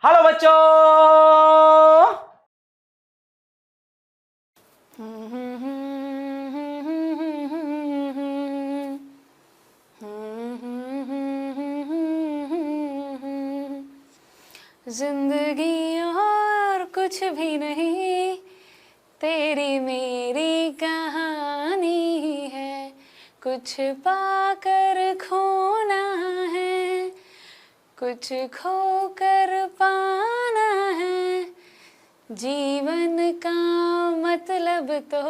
Hello बच्चों। जिंदगी और कुछ भी नहीं, तेरी मेरी कहानी है। कुछ पाकर खोना है, कुछ खोकर पाना है। जीवन का मतलब तो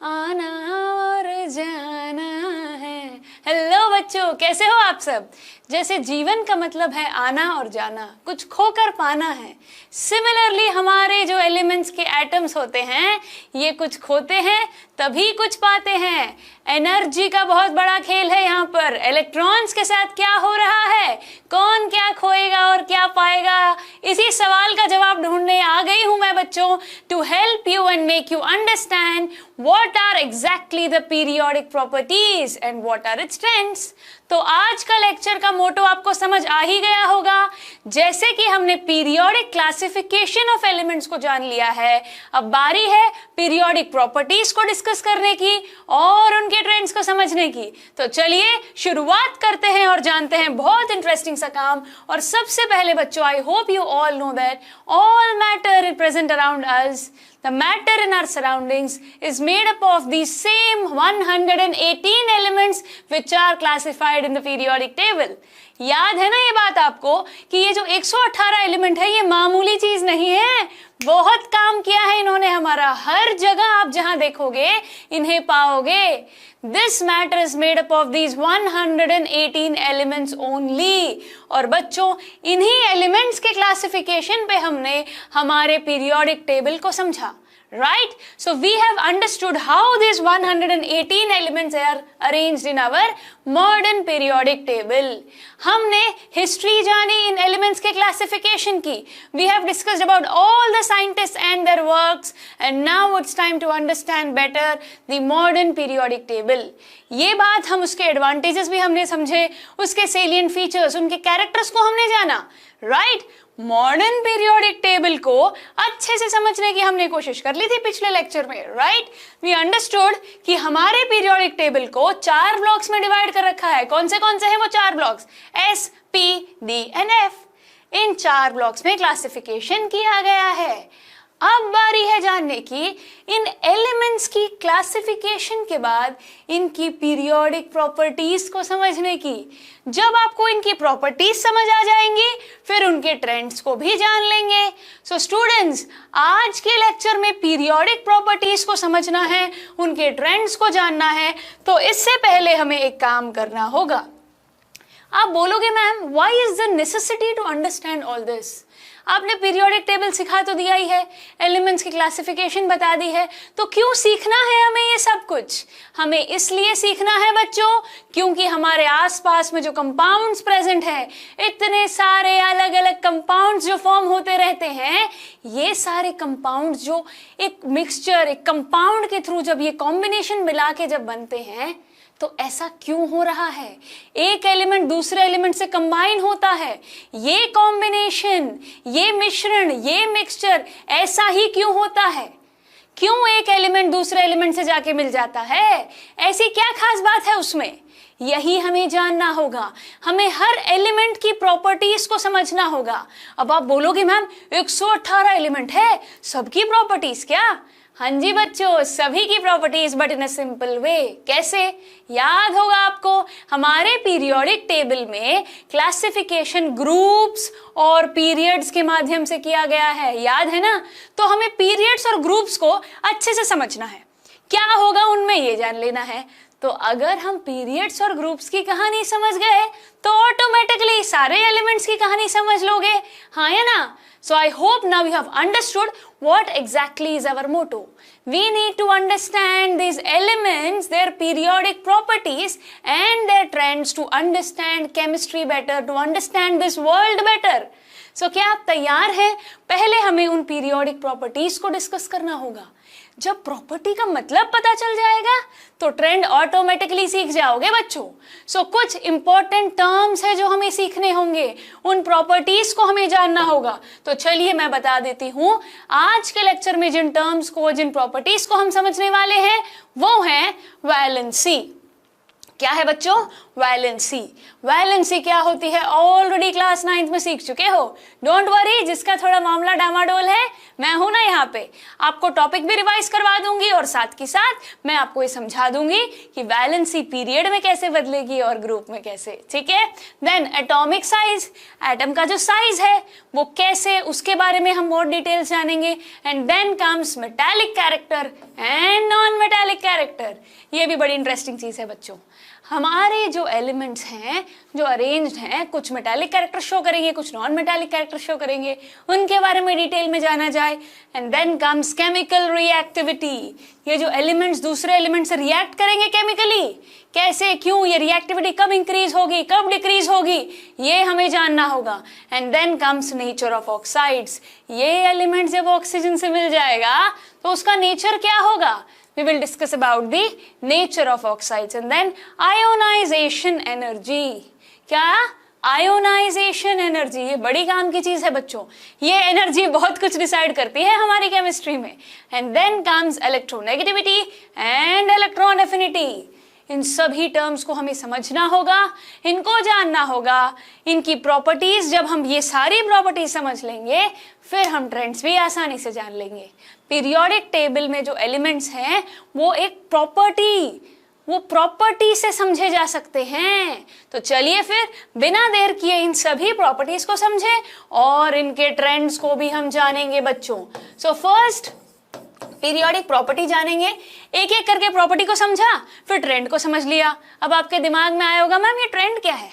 आना और जाना है। हेलो बच्चों, कैसे हो आप सब? जैसे जीवन का मतलब है आना और जाना, कुछ खोकर पाना है। सिमिलरली हमारे जो एलिमेंट्स के एटम्स होते हैं, ये कुछ खोते हैं तभी कुछ पाते हैं। एनर्जी का बहुत बड़ा खेल है यहाँ पर। इलेक्ट्रॉन्स के साथ क्या हो रहा है, कौन क्या खोएगा और क्या पाएगा, इसी सवाल का जवाब ढूंढने आ गई हूं मैं बच्चों, to help you and make you understand what are exactly the periodic properties and what are its trends. तो आज का लेक्चर का मोटो आपको समझ आ ही गया होगा। जैसे कि हमने पीरियोडिक क्लासिफिकेशन ऑफ एलिमेंट्स को जान लिया है, अब बारी है पीरियोडिक प्रॉपर्टीज को डिस्कस करने की और उनके ट्रेंड्स को समझने की। तो चलिए शुरुआत करते हैं और जानते हैं बहुत इंटरेस्टिंग सा काम। और सबसे पहले बच्चों, I hope you all know that all matter present around us, the matter in our surroundings is made up of these same 118 elements which are classified in the periodic table. याद है ना ये बात आपको कि ये जो 118 एलिमेंट है ये मामूली चीज नहीं है, बहुत काम किया है इन्होंने हमारा। हर जगह आप जहां देखोगे इन्हें पाओगे। This matter is made up of these 118 elements only। और बच्चों, इन्हीं एलिमेंट्स के क्लासिफिकेशन पे हमने हमारे पीरियोडिक टेबल को समझा। Right? So we have understood how these 118 elements are arranged in our modern periodic table. हमने history जानी इन elements के classification की। We have discussed about all the scientists and their works, and now it's time to understand better the modern periodic table. ये बात हम उसके advantages भी हमने समझे, उसके salient features, उनके characters को हमने जाना। Right? मॉडर्न पीरियोडिक टेबल को अच्छे से समझने की हमने कोशिश कर ली थी पिछले लेक्चर में। राइट, वी अंडरस्टूड कि हमारे पीरियोडिक टेबल को 4 ब्लॉक्स में डिवाइड कर रखा है। कौन से हैं वो 4 blocks? S, P, D and F. In 4 blocks में क्लासिफिकेशन किया गया है। अब बारी है जानने की इन एलिमेंट्स की क्लासिफिकेशन के बाद इनकी पीरियोडिक प्रॉपर्टीज को समझने की। जब आपको इनकी प्रॉपर्टीज समझ आ जाएंगी, फिर उनके ट्रेंड्स को भी जान लेंगे। सो स्टूडेंट्स, आज के लेक्चर में पीरियोडिक प्रॉपर्टीज को समझना है, उनके ट्रेंड्स को जानना है। तो इससे पहले हमें एक काम करना होगा। आप बोलोगे ma'am, why is the necessity to understand all this? आपने पीरियोडिक टेबल सिखा तो दिया ही है, एलिमेंट्स की क्लासिफिकेशन बता दी है, तो क्यों सीखना है हमें ये सब कुछ? हमें इसलिए सीखना है बच्चों क्योंकि हमारे आसपास में जो कंपाउंड्स प्रेजेंट है, इतने सारे अलग अलग कंपाउंड्स जो फॉर्म होते रहते हैं, ये सारे कंपाउंड्स जो एक मिक्सचर, एक कंपाउंड के थ्रू जब ये कॉम्बिनेशन मिला के जब बनते हैं, तो ऐसा क्यों हो रहा है? एक एलिमेंट दूसरे एलिमेंट से कंबाइन होता है। ये कॉम्बिनेशन, ये मिश्रण, ये मिक्सचर ऐसा ही क्यों होता है? क्यों एक एलिमेंट दूसरे एलिमेंट से जाके मिल जाता है? ऐसी क्या खास बात है उसमें? यही हमें जानना होगा। हमें हर एलिमेंट की प्रॉपर्टीज को समझना होगा। अब आप बोलोगे मैम 118 एलिमेंट है, सबकी प्रॉपर्टीज क्या? हाँ जी बच्चों, सभी की properties, but in a simple way. कैसे? याद होगा आपको, हमारे पीरियोडिक टेबल में क्लासिफिकेशन ग्रुप्स और पीरियड्स के माध्यम से किया गया है, याद है ना? तो हमें पीरियड्स और ग्रुप्स को अच्छे से समझना है। क्या होगा उनमें ये जान लेना है। तो अगर हम पीरियड्स और ग्रुप्स की कहानी समझ गए तो ऑटोमेटिकली सारे एलिमेंट्स की कहानी समझ लोगे, हाँ या ना? So I hope now you have understood what exactly is our motto. We need to understand these elements, their periodic properties and their trends to understand chemistry better, to understand this world better. So क्या आप तैयार हैं? पहले हमें उन periodic properties को discuss करना होगा। जब प्रॉपर्टी का मतलब पता चल जाएगा तो ट्रेंड ऑटोमेटिकली सीख जाओगे बच्चों। सो कुछ इंपॉर्टेंट टर्म्स है जो हमें सीखने होंगे, उन प्रॉपर्टीज को हमें जानना होगा। तो चलिए मैं बता देती हूं, आज के लेक्चर में जिन टर्म्स को, जिन प्रॉपर्टीज को हम समझने वाले हैं वो है वैलेंसी। क्या है बच्चों? वैलेंसी। वैलेंसी क्या होती है ऑलरेडी क्लास 9th में सीख चुके हो। डोंट वरी, जिसका थोड़ा मामला डामाडोल है मैं हूं ना यहाँ पे, आपको टॉपिक भी रिवाइज करवा दूंगी और साथ के साथ मैं आपको ये समझा दूंगी कि वैलेंसी पीरियड में कैसे बदलेगी और ग्रुप में कैसे। ठीक है। देन एटॉमिक साइज, एटम का जो साइज है वो कैसे, उसके बारे में हम और डिटेल्स जानेंगे। And then comes metallic character and non metallic character. ये भी बड़ी इंटरेस्टिंग चीज है बच्चों। हमारे जो एलिमेंट्स हैं जो अरेंज्ड हैं, कुछ मेटालिक कैरेक्टर शो करेंगे, कुछ नॉन मेटालिक कैरेक्टर शो करेंगे, उनके बारे में डिटेल में जाना जाए। And then comes chemical reactivity. ये जो एलिमेंट्स दूसरे एलिमेंट से रिएक्ट करेंगे केमिकली, कैसे, क्यों, ये रिएक्टिविटी कब इंक्रीज होगी, कब डिक्रीज होगी, ये हमें जानना होगा। And then comes nature of oxides. ये एलिमेंट जब ऑक्सीजन से मिल जाएगा तो उसका नेचर क्या होगा, we will discuss about the nature of oxides. And then ionization energy. क्या? आयोनाइजेशन एनर्जी, ये बड़ी काम की चीज है बच्चों। ये एनर्जी बहुत कुछ डिसाइड करती है हमारी केमिस्ट्री में। And then comes electronegativity and electron affinity. इन सभी टर्म्स को हमें समझना होगा, इनको जानना होगा, इनकी प्रॉपर्टीज। जब हम ये सारी प्रॉपर्टीज समझ लेंगे फिर हम ट्रेंड्स भी आसानी से जान लेंगे। पीरियोडिक टेबल में जो एलिमेंट्स हैं वो एक प्रॉपर्टी से समझे जा सकते हैं। तो चलिए फिर बिना देर किए इन सभी प्रॉपर्टीज को समझें और इनके ट्रेंड्स को भी हम जानेंगे बच्चों। सो फर्स्ट पीरियोडिक प्रॉपर्टी जानेंगे। एक एक करके प्रॉपर्टी को समझा, फिर ट्रेंड को समझ लिया। अब आपके दिमाग में आया होगा मैम ये ट्रेंड क्या है,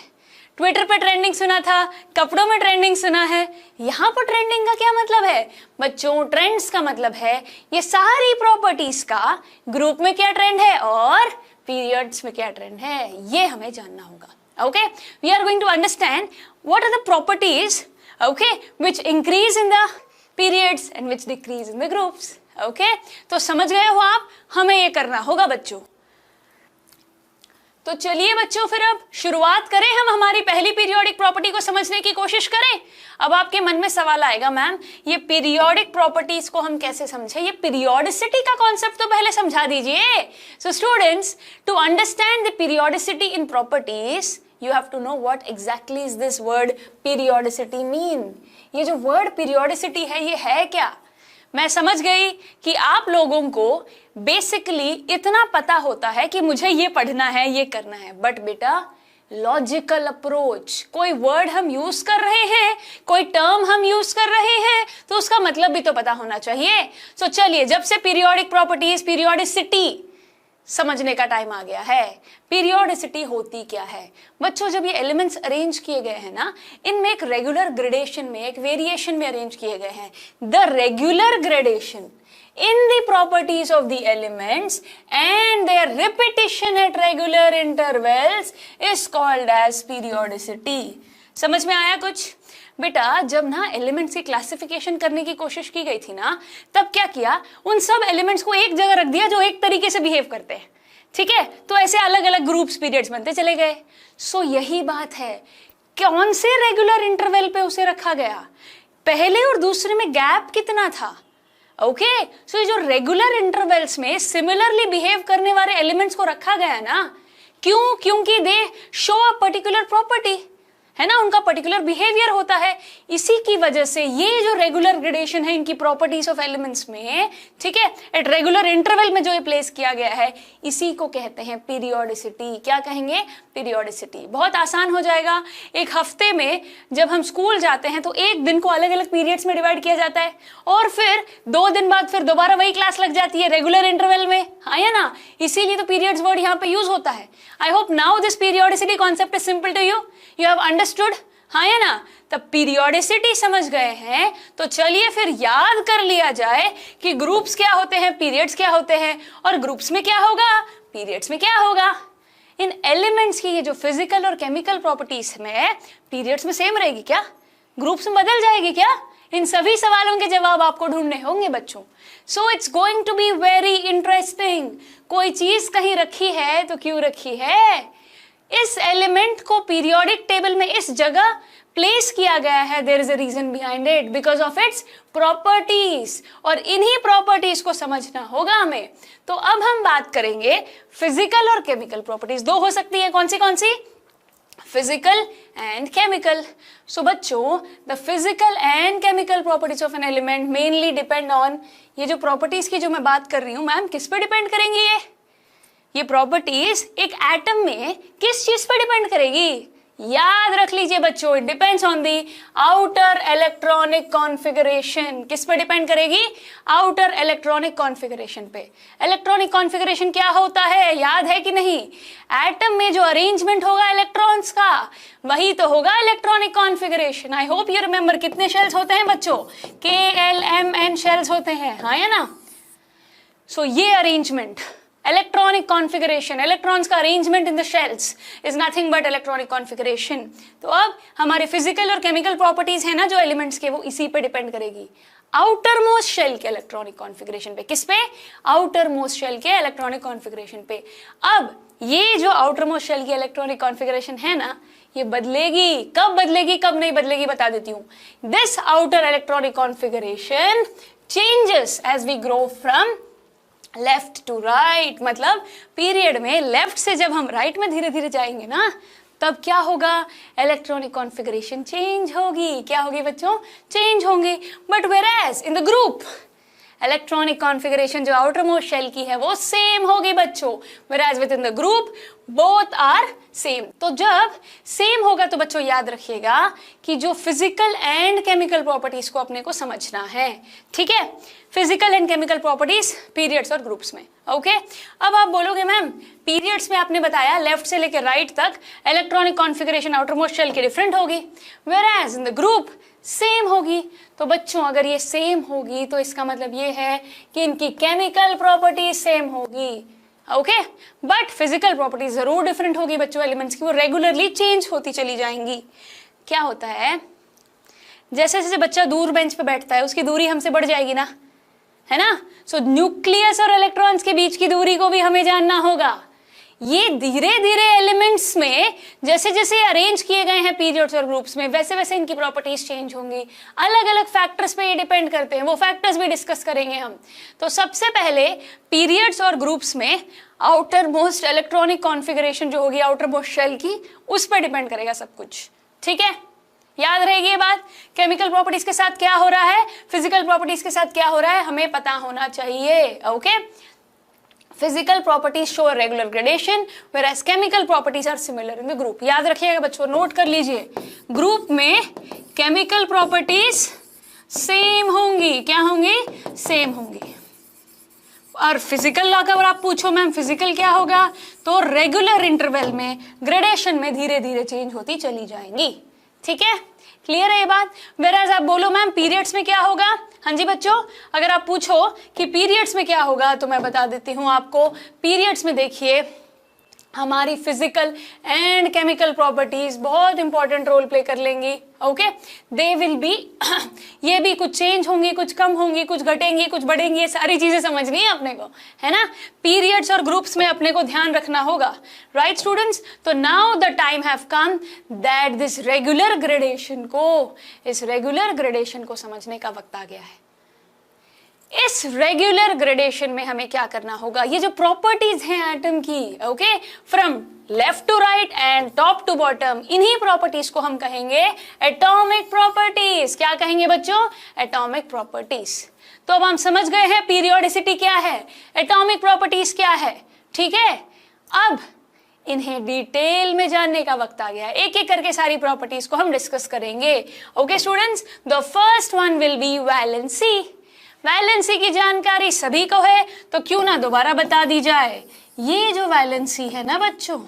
ट्विटर पे ट्रेंडिंग सुना था, कपड़ों में ट्रेंडिंग सुना है, यहाँ पर ट्रेंडिंग का क्या मतलब है बच्चों? ट्रेंड्स का मतलब है ये सारी प्रॉपर्टीज का ग्रुप में क्या ट्रेंड है और पीरियड्स में क्या ट्रेंड है, ये हमें जानना होगा। Okay, we are going to understand what are the properties, okay, which increase in the periods and which decrease in the groups. Okay, तो समझ गए हो आप, हमें ये करना होगा बच्चों। तो चलिए बच्चों फिर अब शुरुआत करें, हम हमारी पहली पीरियोडिक प्रॉपर्टी को समझने की कोशिश करें। अब आपके मन में सवाल आएगा मैम ये पीरियोडिक प्रॉपर्टीज को हम कैसे समझें, ये पीरियोडिसिटी का कॉन्सेप्ट तो पहले समझा दीजिए। So students, to understand the periodicity in properties you have to know what exactly is this word periodicity mean। ये जो वर्ड पीरियोडिसिटी है ये है क्या? मैं समझ गई कि आप लोगों को बेसिकली इतना पता होता है कि मुझे ये पढ़ना है, ये करना है, बट बेटा लॉजिकल अप्रोच, कोई वर्ड हम यूज कर रहे हैं, कोई टर्म हम यूज कर रहे हैं तो उसका मतलब भी तो पता होना चाहिए। सो चलिए, जब से पीरियोडिक प्रॉपर्टीज, पीरियोडिसिटी समझने का टाइम आ गया है। पीरियोडिसिटी होती क्या है बच्चों? जब ये एलिमेंट्स अरेंज किए गए हैं ना, इनमें एक रेगुलर ग्रेडेशन में, एक वेरिएशन में अरेंज किए गए हैं। The regular gradation in the properties of the elements and their repetition at regular intervals is called as periodicity। समझ में आया कुछ? बेटा जब ना एलिमेंट्स की क्लासिफिकेशन करने की कोशिश की गई थी ना, तब क्या किया, उन सब एलिमेंट्स को एक जगह रख दिया जो एक तरीके से बिहेव करते हैं। ठीक है, तो ऐसे अलग अलग ग्रुप्स, पीरियड्स बनते चले गए। सो यही बात है, कौन से रेगुलर इंटरवल पे उसे रखा गया, पहले और दूसरे में गैप कितना था। ओके, सो ये जो रेगुलर इंटरवल्स में सिमिलरली बिहेव करने वाले एलिमेंट्स को रखा गया ना, क्यों? क्योंकि दे शो अ पर्टिकुलर प्रॉपर्टी, है ना, उनका पर्टिकुलर बिहेवियर होता है। इसी की वजह से ये जो रेगुलर ग्रेडेशन है इनकी प्रॉपर्टीज ऑफ एलिमेंट्स में, ठीक है, एट रेगुलर इंटरवल में जो ये प्लेस किया गया है, इसी को कहते हैं पीरियोडिसिटी। क्या कहेंगे? पीरियोडिसिटी। बहुत आसान हो जाएगा। एक हफ्ते में जब हम स्कूल जाते हैं तो एक दिन को अलग अलग पीरियड्स में डिवाइड किया जाता है और फिर 2 दिन बाद फिर दोबारा वही क्लास लग जाती है रेगुलर इंटरवल में, हाँ या ना? इसीलिए तो पीरियड्स वर्ड यहाँ पे यूज होता है। I hope now this periodicity concept is simple to you, you have understood, हाँ या ना? तब पीरियोडिसिटी समझ गए हैं तो चलिए फिर याद कर लिया जाए कि ग्रुप्स क्या होते हैं, पीरियड्स क्या होते हैं, और ग्रुप्स में क्या होगा, पीरियड्स में क्या होगा। इन एलिमेंट्स की ये जो फिजिकल और केमिकल प्रॉपर्टीज में पीरियड्स में सेम रहेगी क्या, ग्रुप्स में बदल जाएगी क्या? इन सभी सवालों के जवाब आपको ढूंढने होंगे बच्चों। So it's going to be very interesting. कोई चीज कहीं रखी है तो क्यों रखी है? इस एलिमेंट को पीरियोडिक टेबल में इस जगह प्लेस किया गया है, there is a reason behind it, because of its properties, और इन्हीं प्रॉपर्टीज को समझना होगा हमें। तो अब हम बात करेंगे फिजिकल और केमिकल प्रॉपर्टीज। दो हो सकती है, कौन सी? Physical and chemical. सो बच्चों, the physical and chemical properties of an element mainly depend on, ये जो प्रॉपर्टीज की जो मैं बात कर रही हूं मैम, किस पे डिपेंड करेंगी? ये प्रॉपर्टीज एक एटम में किस चीज पर डिपेंड करेगी? याद रख लीजिए बच्चों, it depends on the outer electronic configuration. किस पर डिपेंड करेगी? आउटर इलेक्ट्रॉनिक कॉन्फ़िगरेशन पे। इलेक्ट्रॉनिक कॉन्फ़िगरेशन क्या होता है, याद है कि नहीं? एटम में जो अरेंजमेंट होगा इलेक्ट्रॉन्स का, वही तो होगा electronic configuration. I hope you remember कितने शेल्स होते हैं बच्चों? KLMN शेल्स होते हैं, हाँ या ना? सो ये अरेंजमेंट, इलेक्ट्रॉनिक कॉन्फ़िगरेशन, इलेक्ट्रॉन्स का arrangement in the shells is nothing but electronic configuration. तो अब हमारे फिजिकल और केमिकल प्रॉपर्टीज है ना जो एलिमेंट्स के, वो इसी पे डिपेंड करेगी, आउटर मोस्ट शेल के इलेक्ट्रॉनिक कॉन्फ़िगरेशन पे। किस पे? आउटर मोस्ट शेल के इलेक्ट्रॉनिक कॉन्फ़िगरेशन पे। अब ये जो आउटर मोस्ट शेल की इलेक्ट्रॉनिक कॉन्फ़िगरेशन है ना, ये बदलेगी। कब बदलेगी, कब नहीं बदलेगी, बता देती हूँ। This outer electronic configuration changes as we grow from left to right. मतलब पीरियड में लेफ्ट से जब हम राइट में धीरे धीरे जाएंगे ना, तब क्या होगा? इलेक्ट्रॉनिक कॉन्फ़िगरेशन चेंज होगी। क्या होगी बच्चों? चेंज होंगे। But whereas in the group, electronic configuration जो आउटर मोस्ट शेल की है वो सेम होगी बच्चों, whereas within the group both are same. तो जब सेम होगा तो बच्चों याद रखिएगा कि जो फिजिकल एंड केमिकल प्रॉपर्टीज को अपने को समझना है, ठीक है? Physical and chemical properties periods और ग्रुप्स में, ओके? अब आप बोलोगे मैम पीरियड्स में आपने बताया लेफ्ट से लेकर राइट तक electronic configuration outer most shell की डिफरेंट होगी, whereas in the group same होगी। तो बच्चों अगर ये सेम होगी तो इसका मतलब ये है कि इनकी केमिकल प्रॉपर्टीज सेम होगी, ओके? बट फिजिकल प्रॉपर्टीज जरूर डिफरेंट होगी बच्चों एलिमेंट्स की, वो रेगुलरली चेंज होती चली जाएंगी। क्या होता है, जैसे जैसे बच्चा दूर बेंच पे बैठता है उसकी दूरी हमसे बढ़ जाएगी ना, है ना? सो न्यूक्लियस और इलेक्ट्रॉन्स के बीच की दूरी को भी हमें जानना होगा। ये धीरे धीरे एलिमेंट्स में जैसे जैसे अरेंज किए गए हैं पीरियड्स और ग्रुप्स में, वैसे वैसे इनकी प्रॉपर्टीज चेंज होंगी। अलग अलग फैक्टर्स पे ये डिपेंड करते हैं, वो फैक्टर्स भी डिस्कस करेंगे हम। तो सबसे पहले पीरियड्स और ग्रुप्स में आउटर मोस्ट इलेक्ट्रॉनिक कॉन्फ़िगरेशन जो होगी आउटर मोस्ट शेल की, उस पर डिपेंड करेगा सब कुछ, ठीक है? याद रहेगी ये बात। केमिकल प्रॉपर्टीज के साथ क्या हो रहा है, फिजिकल प्रॉपर्टीज के साथ क्या हो रहा है, हमें पता होना चाहिए, okay? Physical properties show a regular gradation whereas chemical properties are similar in the group. याद रखिएगा बच्चों, नोट कर लीजिए, ग्रुप में केमिकल प्रॉपर्टीज सेम होंगी। क्या होंगी? सेम होंगी। और फिजिकल लॉ का अगर आप पूछो मैम फिजिकल क्या होगा, तो रेगुलर इंटरवल में ग्रेडेशन में धीरे धीरे चेंज होती चली जाएंगी, ठीक है? क्लियर है ये बात? वेयरएज आप बोलो मैम पीरियड्स में क्या होगा, हाँ जी बच्चों, अगर आप पूछो कि पीरियड्स में क्या होगा तो मैं बता देती हूँ आपको। पीरियड्स में देखिए हमारी फिजिकल एंड केमिकल प्रॉपर्टीज बहुत इंपॉर्टेंट रोल प्ले कर लेंगी, ओके? दे विल बी ये भी कुछ चेंज होंगी, कुछ कम होंगी, कुछ घटेंगी, कुछ बढ़ेंगी, ये सारी चीजें समझनी है अपने को, है ना? पीरियड्स और ग्रुप्स में अपने को ध्यान रखना होगा, राइट स्टूडेंट्स? तो now the time have come that this regular gradation को, इस रेगुलर ग्रेडेशन को समझने का वक्त आ गया है। इस रेगुलर ग्रेडेशन में हमें क्या करना होगा, ये जो प्रॉपर्टीज हैं एटम की, okay, from left to right and top to bottom, इन्हीं प्रॉपर्टीज को हम कहेंगे एटॉमिक प्रॉपर्टीज। क्या कहेंगे बच्चों? Atomic properties. तो अब हम समझ गए हैं पीरियोडिसिटी क्या है, एटॉमिक प्रॉपर्टीज क्या है, ठीक है? अब इन्हें डिटेल में जानने का वक्त आ गया है, एक एक करके सारी प्रॉपर्टीज को हम डिस्कस करेंगे, okay students? The first one will be valency. Valency की जानकारी सभी को है तो क्यों ना दोबारा बता दी जाए। ये जो वैलेंसी है ना बच्चों,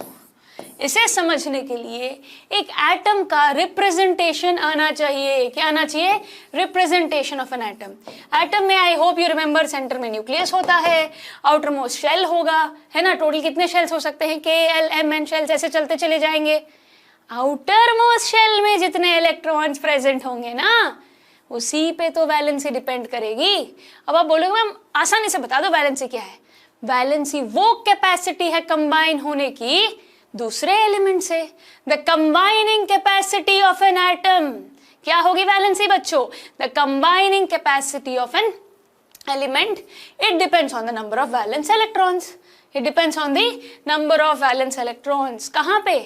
इसे समझने के लिए एक एटम का रिप्रेजेंटेशन आना चाहिए। क्या आना चाहिए? Representation of an atom. Atom में I hope you remember centre में न्यूक्लियस होता है, आउटर मोस्ट शेल होगा, है ना? टोटल कितने शेल्स हो सकते हैं? KLMN शेल्स, ऐसे चलते चले जाएंगे। आउटर मोस्ट शेल में जितने इलेक्ट्रॉन्स प्रेजेंट होंगे ना, उसी पे तो वैलेंसी डिपेंड करेगी। अब आप बोलोगे मैम आसानी से बता दो वैलेंसी क्या है। वैलेंसी वो कैपेसिटी है कंबाइन होने की दूसरे एलिमेंट से। The combining capacity of an atom क्या होगी वैलेंसी बच्चों? The combining capacity of an element, it depends on the number of valence electrons. It depends on the number of valence electrons. कहाँ पे?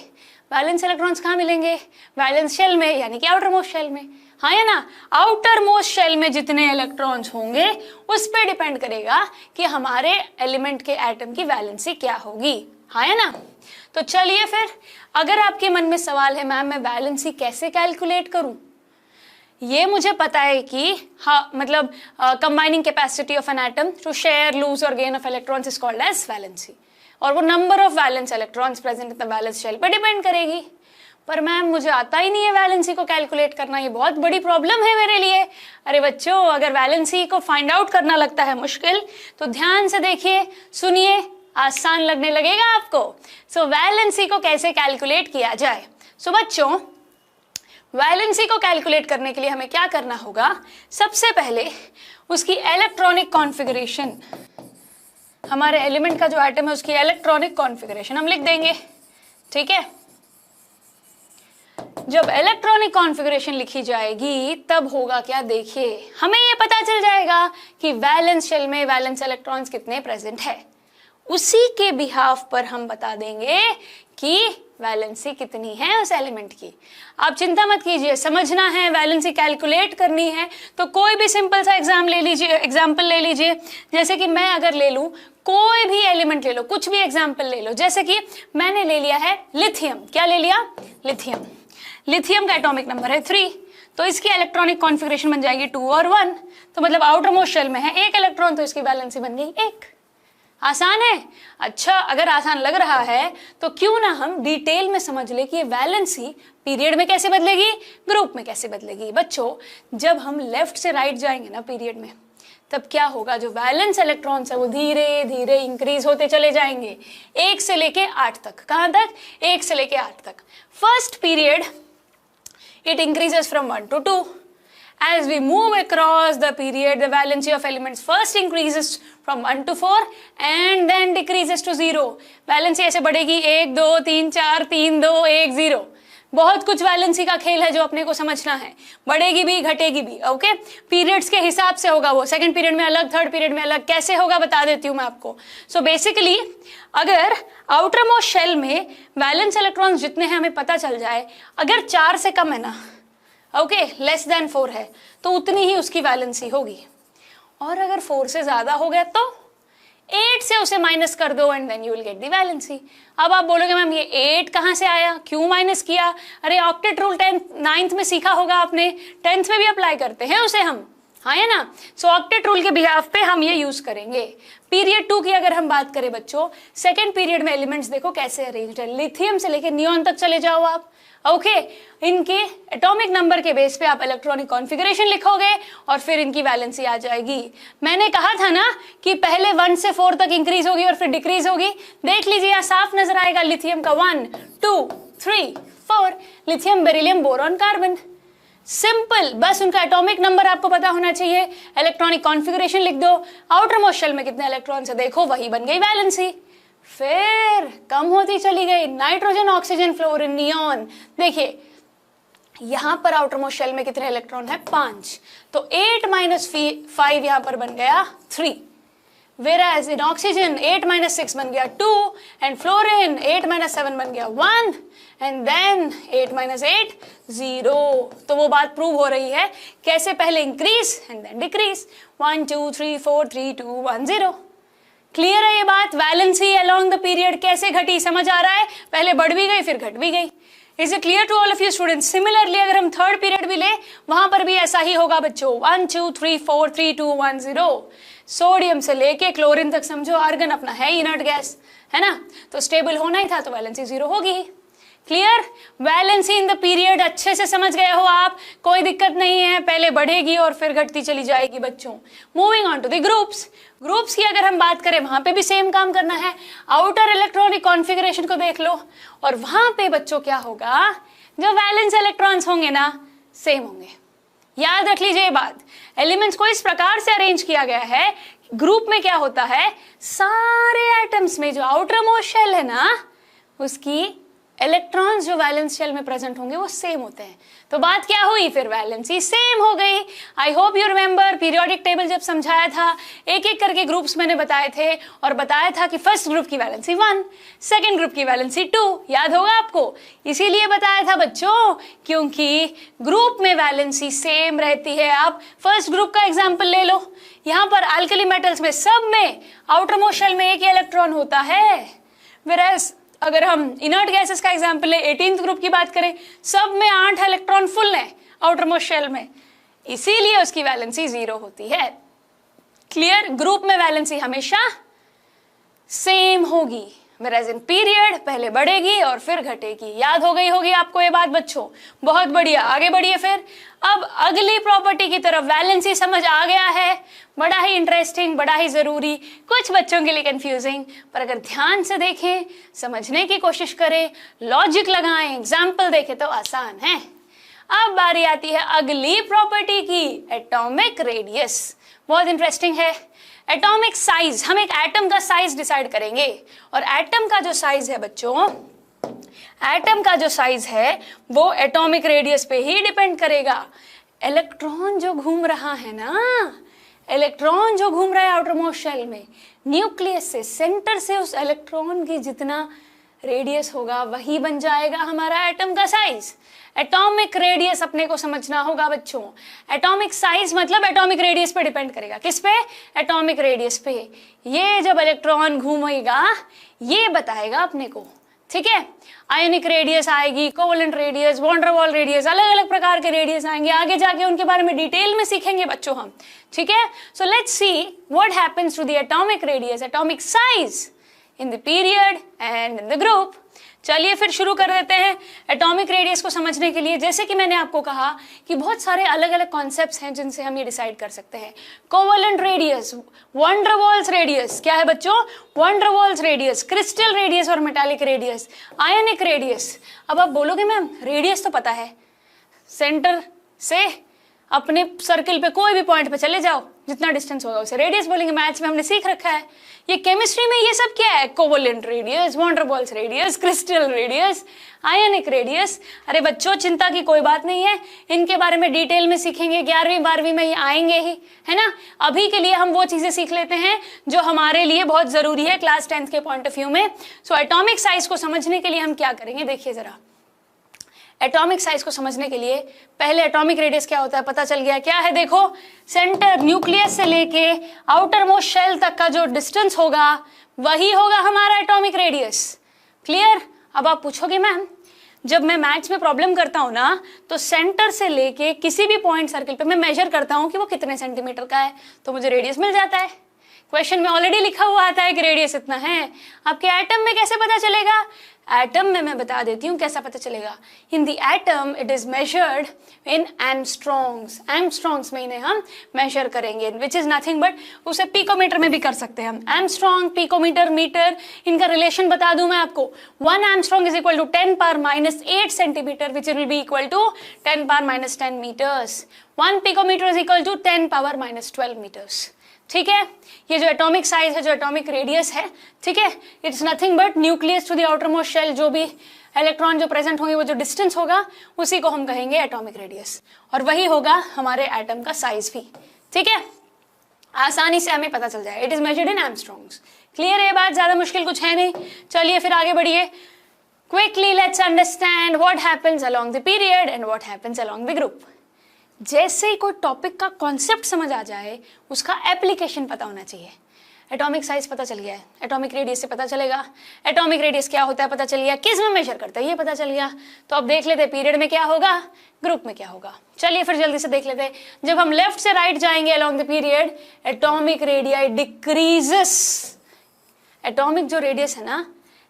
Valence electrons कहाँ मिलेंगे? Valence shell में, यानी कि आउटर मोस्ट शेल में। हाँ या ना? आउटर मोस्ट शेल में जितने इलेक्ट्रॉन्स होंगे उस पे डिपेंड करेगा कि हमारे एलिमेंट के एटम की वैलेंसी क्या होगी। हाँ या ना? तो चलिए फिर, अगर आपके मन में सवाल है मैम मैं वैलेंसी कैसे कैलकुलेट करूं, ये मुझे पता है कि हाँ मतलब combining capacity of an atom to share lose और gain of electrons is called as valency, और वो number of valence electrons present in the valence shell पर डिपेंड करेगी। पर मैम मुझे आता ही नहीं है वैलेंसी को कैलकुलेट करना, ये बहुत बड़ी प्रॉब्लम है मेरे लिए। अरे बच्चों, अगर वैलेंसी को फाइंड आउट करना लगता है मुश्किल तो ध्यान से देखिए, सुनिए, आसान लगने लगेगा आपको। सो वैलेंसी को कैसे कैलकुलेट किया जाए? सो बच्चों, वैलेंसी को कैलकुलेट करने के लिए हमें क्या करना होगा? सबसे पहले उसकी इलेक्ट्रॉनिक कॉन्फ़िगरेशन, हमारे एलिमेंट का जो एटम है उसकी इलेक्ट्रॉनिक कॉन्फ़िगरेशन हम लिख देंगे। ठीक है, जब इलेक्ट्रॉनिक कॉन्फ़िगरेशन लिखी जाएगी तब होगा क्या, देखिए हमें ये पता चल जाएगा कि वैलेंस शेल में वैलेंस इलेक्ट्रॉन्स कितने प्रेजेंट है। उसी के बिहाफ पर हम बता देंगे कि वैलेंसी कितनी है उस एलिमेंट की। आप चिंता मत कीजिए, समझना है, वैलेंसी कैलकुलेट करनी है तो कोई भी सिंपल सा एग्जाम्पल ले लीजिए। जैसे कि मैं अगर ले लूं, कोई भी एलिमेंट ले लो, कुछ भी एग्जाम्पल ले लो। जैसे कि मैंने ले लिया है लिथियम। क्या ले लिया? लिथियम। लिथियम का एटॉमिक नंबर है 3, तो इसकी इलेक्ट्रॉनिक कॉन्फ़िगरेशन बन जाएगी 2 और 1, तो मतलब आउटर मोस्ट शेल में है 1 इलेक्ट्रॉन, तो इसकी वैलेंसी बन गई 1। आसान है? अच्छा, अगर आसान लग रहा है तो क्यों ना हम डिटेल में समझ ले कि ये वैलेंसी पीरियड में कैसे बदलेगी, ग्रुप में कैसे बदलेगी। बच्चों, जब हम लेफ्ट से राइट जाएंगे ना पीरियड में, तब क्या होगा, जो वैलेंस इलेक्ट्रॉन्स है वो धीरे धीरे इंक्रीज होते चले जाएंगे 1 से लेके 8 तक। कहां तक? 1 से लेके 8 तक। First period it increases from 1 to 2. As we move across the period, the valency of elements first increases from 1 to 4 and then decreases to 0. Valency ऐसे बढ़ेगी 1 2 3 4 3 2 1 0। बहुत कुछ वैलेंसी का खेल है जो अपने को समझना है, बढ़ेगी भी घटेगी भी। ओके, पीरियड्स के हिसाब से होगा वो, सेकंड पीरियड में अलग, थर्ड पीरियड में अलग, कैसे होगा बता देती हूँ मैं आपको। सो बेसिकली अगर आउटर मोस्ट शेल में वैलेंस इलेक्ट्रॉन्स जितने हैं हमें पता चल जाए, अगर 4 से कम है ना, ओके, लेस देन 4 है, तो उतनी ही उसकी वैलेंसी होगी। और अगर 4 से ज्यादा हो गया तो 8 से उसे माइनस कर दो and then you will get the valency. अब आप बोलोगे मैम ये 8 कहाँ से आया, क्यों माइनस किया? अरे ऑक्टेट रूल 9th में सीखा होगा आपने, 10th में भी अप्लाई करते हैं उसे हम, हाँ है ना? सो ऑक्टेट रूल के बिहाफ पे हम ये यूज करेंगे। पीरियड 2 की अगर हम बात करें बच्चों, सेकेंड पीरियड में एलिमेंट्स देखो कैसे अरेंज्ड है। लिथियम से लेके नियॉन तक चले जाओ आप। ओके, इनके एटॉमिक नंबर के बेस पे आप इलेक्ट्रॉनिक कॉन्फ़िगरेशन लिखोगे और फिर इनकी वैलेंसी आ जाएगी। मैंने कहा था ना कि पहले 1 से 4 तक इंक्रीज होगी और फिर डिक्रीज होगी। देख लीजिए, यहाँ साफ नजर आएगा लिथियम का 1 2 3 4, lithium beryllium boron carbon. Simple, बस उनका एटॉमिक नंबर आपको पता होना चाहिए, इलेक्ट्रॉनिक कॉन्फ़िगरेशन लिख दो, आउटर मोस्ट शेल में कितने इलेक्ट्रॉन्स है देखो, वही बन गई वैलेंसी। फिर कम होती चली गई, नाइट्रोजन, ऑक्सीजन, फ्लोरीन, नियॉन। देखिए यहां पर आउटर मोस्ट शेल में कितने इलेक्ट्रॉन है? 5, तो 8 - 5 यहां पर बन गया 3। Whereas in oxygen 8 - 6 बन गया 2 and fluorine 8 - 7 बन गया 1 and then 8 - 8 0। तो वो बात प्रूव हो रही है कैसे, पहले increase and then decrease, 1 2 3 4 3 2 1 0। Clear है ये बात? वैलेंसी अलोंग द पीरियड कैसे घटी, समझ आ रहा है? पहले बढ़ भी गई फिर घट भी गई। Is it clear to all of you students? Similarly अगर हम थर्ड पीरियड भी ले, वहां पर भी ऐसा ही होगा बच्चों, 1 2 3 4 3 2 1 0। सोडियम से लेके क्लोरीन तक समझो, आर्गन अपना है इनर्ट गैस, है ना, तो स्टेबल होना ही था, तो वैलेंसी 0 होगी। Clear? Valency in the period अच्छे से समझ गए हो आप, कोई दिक्कत नहीं है, पहले बढ़ेगी और फिर घटती चली जाएगी बच्चों। Moving on to the groups. Groups की अगर हम बात करें, वहां पे भी सेम काम करना है। आउटर इलेक्ट्रॉनिक कॉन्फ़िगरेशन को देख लो, और वहां पे बच्चों क्या होगा, जो वैलेंस इलेक्ट्रॉन्स होंगे ना सेम होंगे। याद रख लीजिए ये बात, एलिमेंट्स को इस प्रकार से अरेंज किया गया है, ग्रुप में क्या होता है, सारे एटम्स में जो आउटर मोस्ट शेल है ना, उसकी इलेक्ट्रॉन्स जो वैलेंस शेल में प्रेजेंट होंगे वो सेम होते हैं। तो बात क्या हुई फिर, वैलेंसी सेम हो गई। आई hope you remember periodic table जब समझाया था, एक एक करके ग्रुप्स मैंने बताए थे और बताया था कि फर्स्ट ग्रुप की वैलेंसी 1, सेकेंड ग्रुप की वैलेंसी 2, याद होगा आपको। इसीलिए बताया था बच्चों, क्योंकि ग्रुप में वैलेंसी सेम रहती है। आप फर्स्ट ग्रुप का एग्जाम्पल ले लो, यहाँ पर अल्कली मेटल्स में सब में आउटर मोस्ट शेल में एक ही इलेक्ट्रॉन होता है, whereas अगर हम इनर्ट गैसेस का एग्जांपल ले, 18th ग्रुप की बात करें, सब में 8 इलेक्ट्रॉन फुल है आउटर मोस्ट शेल में, इसीलिए उसकी वैलेंसी 0 होती है। क्लियर, ग्रुप में वैलेंसी हमेशा सेम होगी, whereas इन पीरियड पहले बढ़ेगी और फिर घटेगी। याद हो गई होगी आपको ये बात बच्चों, बहुत बढ़िया। आगे बढ़िए फिर, अब अगली प्रॉपर्टी की तरफ। वैलेंसी समझ आ गया है, बड़ा ही इंटरेस्टिंग, बड़ा ही जरूरी, कुछ बच्चों के लिए कंफ्यूजिंग, पर अगर ध्यान से देखें, समझने की कोशिश करें, लॉजिक लगाएं, एग्जाम्पल देखें तो आसान है। अब बारी आती है अगली प्रॉपर्टी की, एटॉमिक रेडियस। बहुत इंटरेस्टिंग है। एटॉमिक साइज, हम एक एटम का साइज डिसाइड करेंगे, और एटम का जो साइज है बच्चों, एटम का जो साइज है वो एटॉमिक रेडियस पे ही डिपेंड करेगा। इलेक्ट्रॉन जो घूम रहा है ना, इलेक्ट्रॉन जो घूम रहा है आउटर मोस्ट शेल में, न्यूक्लियस से, सेंटर से उस इलेक्ट्रॉन की जितना रेडियस होगा वही बन जाएगा हमारा एटम का साइज। एटॉमिक रेडियस अपने को समझना होगा बच्चों। एटॉमिक साइज मतलब एटॉमिक रेडियस पे डिपेंड करेगा। किस पे? एटॉमिक रेडियस पे। ये जब इलेक्ट्रॉन घूमेगा ये बताएगा अपने को, ठीक है। आयोनिक रेडियस आएगी, covalent radius, van der Waal radius, अलग अलग प्रकार के रेडियस आएंगे, आगे जाके उनके बारे में डिटेल में सीखेंगे बच्चों हम, ठीक है। So let's see what happens to the atomic radius, atomic size in the period and in the group. चलिए फिर शुरू कर देते हैं। एटॉमिक रेडियस को समझने के लिए, जैसे कि मैंने आपको कहा कि बहुत सारे अलग अलग कॉन्सेप्ट्स हैं जिनसे हम ये डिसाइड कर सकते हैं। Covalent radius, van der Waals radius, क्या है बच्चों? Van der Waals radius, crystal radius और मेटालिक रेडियस, आयनिक रेडियस। अब आप बोलोगे मैम रेडियस तो पता है, सेंटर से अपने सर्किल पे कोई भी पॉइंट पे चले जाओ, जितना डिस्टेंस होगा उसे रेडियस बोलेंगे, मैथ्स में हमने सीख रखा है। ये केमिस्ट्री में ये सब क्या है? Covalent radius, van der Waals radius, crystal radius, ionic radius. अरे बच्चों चिंता की कोई बात नहीं है, इनके बारे में डिटेल में सीखेंगे, 11वीं 12वीं में ये आएंगे ही, है ना। अभी के लिए हम वो चीजें सीख लेते हैं जो हमारे लिए बहुत जरूरी है क्लास 10th के पॉइंट ऑफ व्यू में। सो एटॉमिक साइज को समझने के लिए हम क्या करेंगे, देखिए जरा। एटॉमिक साइज को समझने के लिए पहले एटॉमिक रेडियस क्या होता है पता चल गया। क्या है देखो, सेंटर न्यूक्लियस से लेके आउटर मोस्ट शेल तक का जो डिस्टेंस होगा वही होगा हमारा एटॉमिक रेडियस। क्लियर? अब आप पूछोगे मैम जब मैं मैथ्स में प्रॉब्लम करता हूं ना, तो सेंटर से लेके किसी भी पॉइंट सर्किल पे मैं मेजर करता हूं कि वो कितने सेंटीमीटर का है, तो मुझे रेडियस मिल जाता है। क्वेश्चन में ऑलरेडी लिखा हुआ आता है कि रेडियस इतना है। आपके एटम में कैसे पता चलेगा? एटम में मैं बता देती हूँ कैसा पता चलेगा। In the atom it is measured in angstroms. Angstroms में इन्हें हम मेजर करेंगे, विच इज नथिंग बट, उसे पिकोमीटर में भी कर सकते हैं हम। एंगस्ट्रॉन्ग, पिकोमीटर, मीटर, इनका रिलेशन बता दूं मैं आपको। 1 angstrom is equal to 10 power minus 8 centimetre, which will be equal to 10 power minus 10 metres. 1 picometre is equal to 10 power minus 12 metres. ठीक है, ये जो एटॉमिक साइज है, जो एटॉमिक रेडियस है, ठीक है, it's nothing but nucleus to the outer most shell, जो भी इलेक्ट्रॉन जो प्रेजेंट होंगे वो जो डिस्टेंस होगा उसी को हम कहेंगे एटॉमिक रेडियस, और वही होगा हमारे एटम का साइज भी। ठीक है, आसानी से हमें पता चल जाए। It is measured in angstroms. Clear है बात? ज्यादा मुश्किल कुछ है नहीं। चलिए फिर आगे बढ़िए। Quickly let's understand what happens along the period and what happens along the group. जैसे ही कोई टॉपिक का कॉन्सेप्ट समझ आ जाए, उसका एप्लीकेशन पता होना चाहिए। एटॉमिक साइज पता चल गया है, एटॉमिक रेडियस से पता चलेगा। एटॉमिक रेडियस क्या होता है पता चल गया, किस में मेजर करता है ये पता चल गया। तो अब देख लेते हैं पीरियड में क्या होगा, ग्रुप में क्या होगा। चलिए फिर जल्दी से देख लेते हैं। जब हम लेफ्ट से राइट जाएंगे along the period, atomic radius decreases. Atomic जो रेडियस है ना,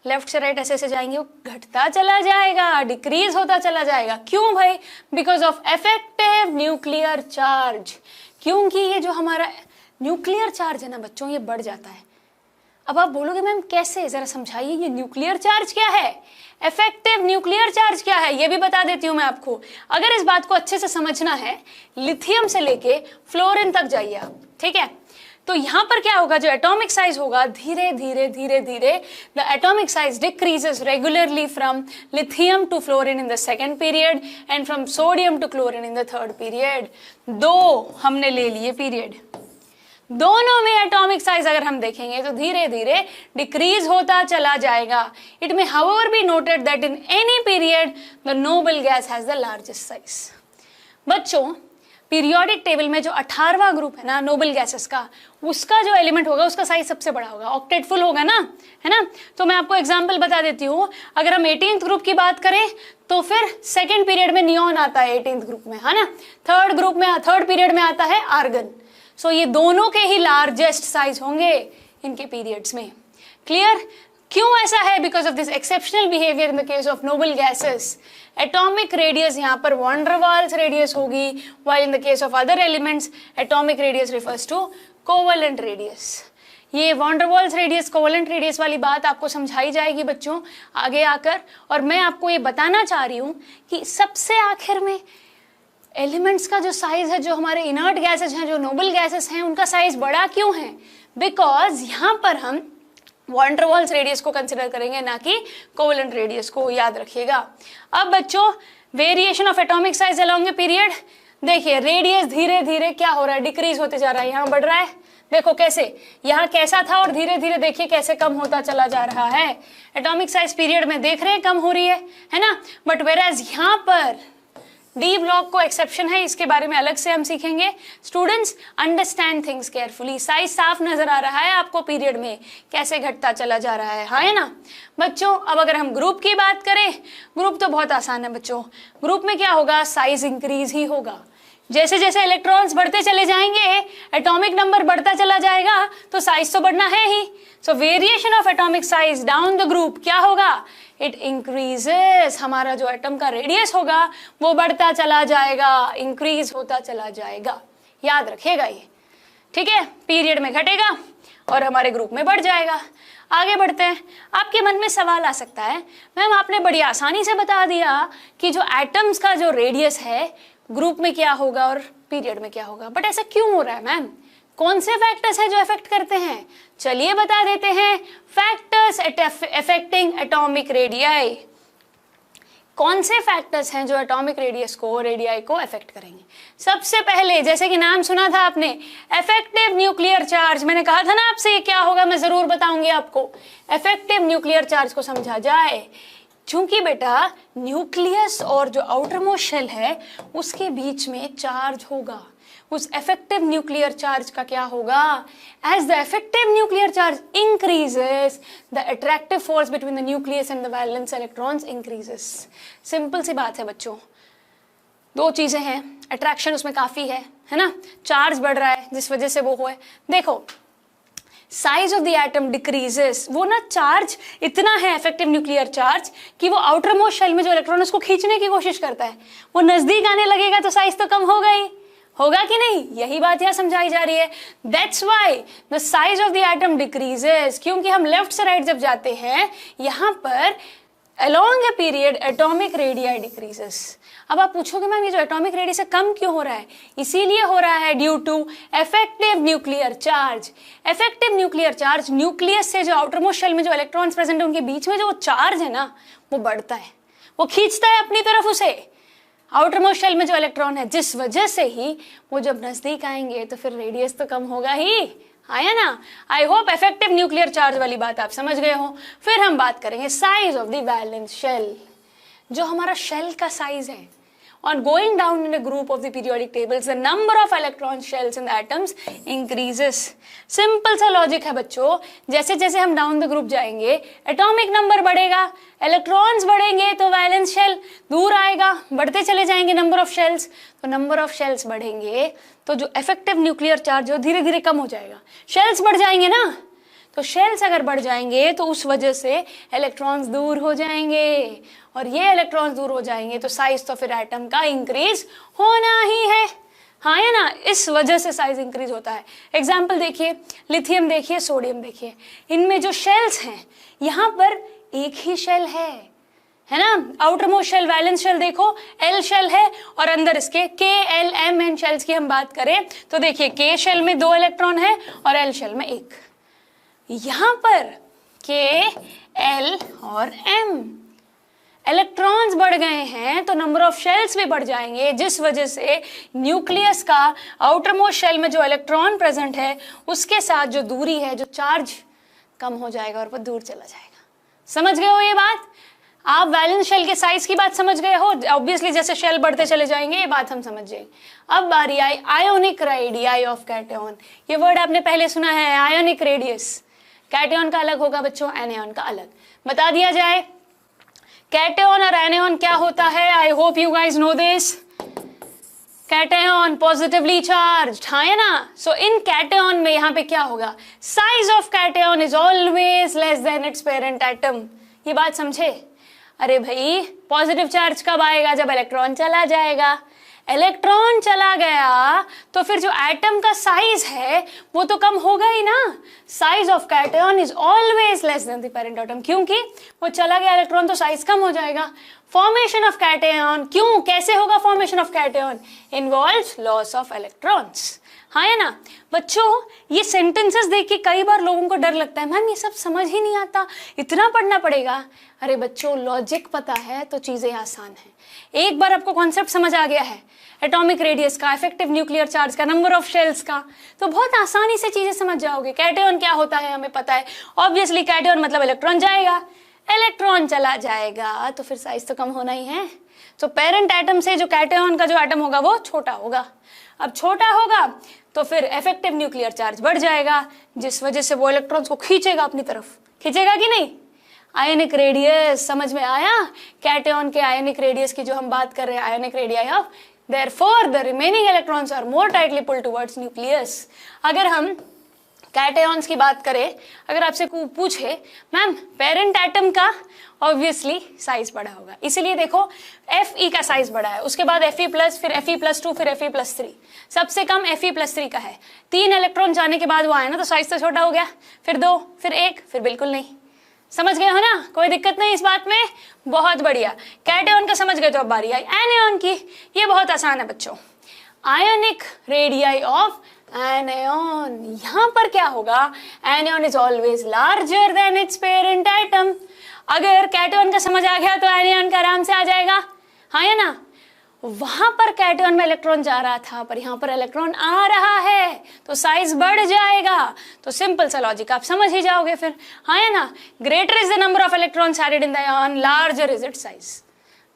लेफ्ट से राइट ऐसे ऐसे जाएंगे, वो घटता चला जाएगा, डिक्रीज होता चला जाएगा। क्यों भाई? Because of effective nuclear charge. क्योंकि ये जो हमारा न्यूक्लियर चार्ज है ना बच्चों, ये बढ़ जाता है। अब आप बोलोगे मैम कैसे, जरा समझाइए, ये न्यूक्लियर चार्ज क्या है? इफेक्टिव न्यूक्लियर चार्ज क्या है ये भी बता देती हूं मैं आपको। अगर इस बात को अच्छे से समझना है, लिथियम से लेके फ्लोरीन तक जाइए आप, ठीक है। तो यहां पर क्या होगा, जो एटॉमिक साइज होगा, धीरे धीरे धीरे धीरे the atomic size decreases regularly from lithium to fluorine in the second period and from sodium to chlorine in the third period. 2 हमने ले लिए पीरियड, दोनों में एटॉमिक साइज अगर हम देखेंगे तो धीरे धीरे डिक्रीज होता चला जाएगा। It may however be noted that in any period the noble gas has the largest size. बच्चों, पीरियोडिक टेबल में जो 18वां ग्रुप है ना नोबल गैसेस का, उसका जो एलिमेंट होगा उसका साइज सबसे बड़ा होगा, ऑक्टेट फुल होगा ना, है ना। तो मैं आपको एग्जांपल बता देती हूँ। अगर हम 18th ग्रुप की बात करें तो फिर सेकेंड पीरियड में नियॉन आता है 18th ग्रुप में, है ना। थर्ड पीरियड में आता है आर्गन। सो ये दोनों के ही लार्जेस्ट साइज होंगे इनके पीरियड्स में। क्लियर? क्यों ऐसा है? Because of this exceptional behaviour in the case of noble gases. Atomic radius यहाँ पर वॉन डर वाल्स रेडियस होगी, while in the case of other elements atomic radius refers to covalent radius। ये van der Waals radius, covalent radius वाली बात आपको समझाई जाएगी बच्चों आगे आकर। और मैं आपको ये बताना चाह रही हूँ कि सबसे आखिर में एलिमेंट्स का जो साइज है, जो हमारे इनर्ट गैसेस हैं, जो नोबल गैसेस हैं, उनका साइज बड़ा क्यों है? बिकॉज यहाँ पर हम वॉन डर वाल्स रेडियस को कंसिडर करेंगे, ना कि कोवेलेंट रेडियस को, याद रखिएगा। अब बच्चों, variation of atomic size along a period, देखिए रेडियस धीरे धीरे क्या हो रहा है, डिक्रीज होते जा रहा है। यहाँ बढ़ रहा है, देखो कैसे, यहाँ कैसा था और धीरे धीरे देखिए कैसे कम होता चला जा रहा है। एटॉमिक साइज पीरियड में देख रहे हैं कम हो रही है ना। बट वेराज यहाँ पर डी ब्लॉक को एक्सेप्शन है, इसके बारे में अलग से हम सीखेंगे। Students, understand things carefully. Size साफ नजर आ रहा है आपको पीरियड में कैसे घटता चला जा रहा है, हाँ है ना बच्चों। अब अगर हम ग्रुप की बात करें, ग्रुप तो बहुत आसान है बच्चों। ग्रुप में क्या होगा, साइज इंक्रीज ही होगा। जैसे जैसे इलेक्ट्रॉन्स बढ़ते चले जाएंगे, एटॉमिक नंबर बढ़ता चला जाएगा, तो साइज तो बढ़ना है ही। So variation of atomic size down the group क्या होगा, इट इंक्रीजेस। हमारा जो एटम का रेडियस होगा वो बढ़ता चला जाएगा, इंक्रीज होता चला जाएगा, याद रखिएगा ये, ठीक है। पीरियड में घटेगा और हमारे ग्रुप में बढ़ जाएगा। आगे बढ़ते हैं। आपके मन में सवाल आ सकता है, मैम आपने बड़ी आसानी से बता दिया कि जो एटम्स का जो रेडियस है ग्रुप में क्या होगा और पीरियड में क्या होगा, बट ऐसा क्यों हो रहा है मैम? कौन से फैक्टर्स हैं जो इफेक्ट करते हैं? चलिए बता देते हैं। Factors affecting atomic radii. कौन से फैक्टर्स हैं जो एटॉमिक रेडियस को, रेडियाई को अफेक्ट करेंगे? सबसे पहले, जैसे कि नाम सुना था आपने, इफेक्टिव न्यूक्लियर चार्ज। मैंने कहा था ना आपसे ये क्या होगा, मैं जरूर बताऊंगी आपको। इफेक्टिव न्यूक्लियर चार्ज को समझा जाए। चूंकि बेटा न्यूक्लियस और जो आउटर मोस्ट शेल है उसके बीच में चार्ज होगा, उस इफेक्टिव न्यूक्लियर चार्ज का क्या होगा, as the effective nuclear charge increases the attractive force between the nucleus and the valence electrons increases. Simple सी बात है बच्चों, 2 चीजें हैं, अट्रैक्शन उसमें काफी है ना, चार्ज बढ़ रहा है जिस वजह से वो है। देखो size of the atom decreases, वो ना चार्ज इतना है इफेक्टिव न्यूक्लियर चार्ज कि वो आउटर मोस्ट शेल में जो इलेक्ट्रॉन उसको खींचने की कोशिश करता है, वो नजदीक आने लगेगा तो साइज तो कम होगा ही, होगा कि नहीं? यही बात यहाँ समझाई जा रही है। That's why the size of the atom decreases, क्योंकि हम लेफ्ट से राइट जब जाते हैं यहाँ पर along a period atomic radii decreases। अब आप पूछोगे मैम ये जो एटॉमिक रेडियस है कम क्यों हो रहा है? इसीलिए हो रहा है due to effective nuclear charge. Effective nuclear charge, nucleus से जो आउटर मोस्ट शेल में जो इलेक्ट्रॉन्स प्रेजेंट है उनके बीच में जो चार्ज है ना वो बढ़ता है, वो खींचता है अपनी तरफ उसे, आउटर मोस्ट शेल में जो इलेक्ट्रॉन है, जिस वजह से ही वो जब नजदीक आएंगे तो फिर रेडियस तो कम होगा ही, आया ना। I hope effective nuclear charge वाली बात आप समझ गए हो। फिर हम बात करेंगे size of the valence shell, जो हमारा शेल का साइज है। On going down in a group of the periodic tables, the number of electron shells in the atoms increases। Simple सा लॉजिक है बच्चों, जैसे जैसे हम डाउन द ग्रुप जाएंगे एटॉमिक नंबर बढ़ेगा, इलेक्ट्रॉन्स बढ़ेंगे तो वैलेंस शेल दूर आएगा, बढ़ते चले जाएंगे नंबर ऑफ शेल्स, तो नंबर ऑफ शेल्स बढ़ेंगे तो जो इफेक्टिव न्यूक्लियर चार्ज है धीरे धीरे कम हो जाएगा। शेल्स बढ़ जाएंगे ना, तो शेल्स अगर बढ़ जाएंगे तो उस वजह से इलेक्ट्रॉन्स दूर हो जाएंगे, और ये इलेक्ट्रॉन्स दूर हो जाएंगे तो साइज तो फिर एटम का इंक्रीज होना ही है, हाँ है ना। इस वजह से साइज इंक्रीज होता है। एग्जाम्पल देखिए, लिथियम देखिए, सोडियम देखिए, इनमें जो शेल्स हैं यहाँ पर एक ही शेल है, है ना। Outer most shell valence shell देखो एल शेल है और अंदर इसके के एल एम एन शेल्स की हम बात करें तो देखिए के शेल में 2 इलेक्ट्रॉन है और एल शेल में 1। यहां पर के एल और एम इलेक्ट्रॉन्स बढ़ गए हैं तो नंबर ऑफ शेल्स भी बढ़ जाएंगे, जिस वजह से न्यूक्लियस का आउटर मोस्ट शेल में जो इलेक्ट्रॉन प्रेजेंट है उसके साथ जो दूरी है, जो चार्ज कम हो जाएगा और वो दूर चला जाएगा। समझ गए हो ये बात? आप वैलेंस शेल के साइज की बात समझ गए हो। ऑब्वियसली जैसे शेल बढ़ते चले जाएंगे ये बात हम समझ जाएंगे। अब बारी आई आयोनिक रेडियाई ऑफ कैटायन। ये वर्ड आपने पहले सुना है, आयोनिक रेडियस। कैटायन का अलग होगा बच्चों, एनायन का अलग। बता दिया जाए कैटायन और एनायन क्या होता है। I hope you guys know this. Cation positively charged, हाँ है ना। सो इन कैटायन में यहाँ पे क्या होगा, size of cation is always less than it's parent atom. ये बात समझे? अरे भाई पॉजिटिव चार्ज कब आएगा, जब इलेक्ट्रॉन चला जाएगा। इलेक्ट्रॉन चला गया तो फिर जो एटम का साइज है वो तो कम होगा ही ना। Size of cation is always less than the parent atom, क्योंकि वो चला गया इलेक्ट्रॉन तो साइज कम हो जाएगा। फॉर्मेशन ऑफ कैटायन, क्यों कैसे होगा formation of cation, involves loss of electrons. हाँ है ना बच्चों। ये सेंटेंसेस देख के कई बार लोगों को डर लगता है, मैम ये सब समझ ही नहीं आता, इतना पढ़ना पड़ेगा। अरे बच्चों लॉजिक पता है तो चीजें आसान है। एक बार आपको कॉन्सेप्ट समझ आ गया है एटॉमिक रेडियस का, इफेक्टिव न्यूक्लियर चार्ज का, नंबर ऑफ शेल्स का, तो बहुत आसानी से चीजें समझ जाओगे। कैटायन क्या होता है हमें पता है, ऑब्वियसली कैटायन मतलब इलेक्ट्रॉन जाएगा, इलेक्ट्रॉन चला जाएगा तो फिर साइज तो कम होना ही है। तो पेरेंट एटम से जो कैटायन का जो एटम होगा वो छोटा होगा। अब छोटा होगा तो फिर इफेक्टिव न्यूक्लियर चार्ज बढ़ जाएगा, जिस वजह से वो इलेक्ट्रॉन्स को खींचेगा अपनी तरफ। खींचेगा कि नहीं? आयोनिक रेडियस समझ में आया? कैटायन के आयोनिक रेडियस की जो हम बात कर रहे हैं, ionic radii of, therefore the remaining electrons are more tightly pulled towards nucleus. अगर हम कैटायंस की बात करें, अगर आपसे पूछे मैम पेरेंट एटम का, ऑब्वियसली साइज बड़ा होगा, इसीलिए देखो Fe का साइज बड़ा है, उसके बाद Fe प्लस, फिर Fe+2, फिर Fe+3, सबसे कम Fe+3 का है। 3 इलेक्ट्रॉन जाने के बाद वो आया ना तो साइज तो छोटा हो गया, फिर 2, फिर 1, फिर बिल्कुल नहीं। समझ गए हो ना? कोई दिक्कत नहीं इस बात में? बहुत बढ़िया। कैटायन का समझ गए तो अब बारी आई एनायन की। ये बहुत आसान है बच्चों। आयोनिक रेडियाई ऑफ एनायन, यहां पर क्या होगा, anion is always larger than it's parent atom. अगर कैटायन का समझ आ गया तो एनायन का आराम से आ जाएगा। हाँ है ना। वहां पर कैटायन में इलेक्ट्रॉन जा रहा था पर यहां पर इलेक्ट्रॉन आ रहा है तो साइज बढ़ जाएगा। तो सिंपल सा लॉजिक आप समझ ही जाओगे फिर। हाँ है ना। Greater is the number of electrons added in the ion, larger is its size.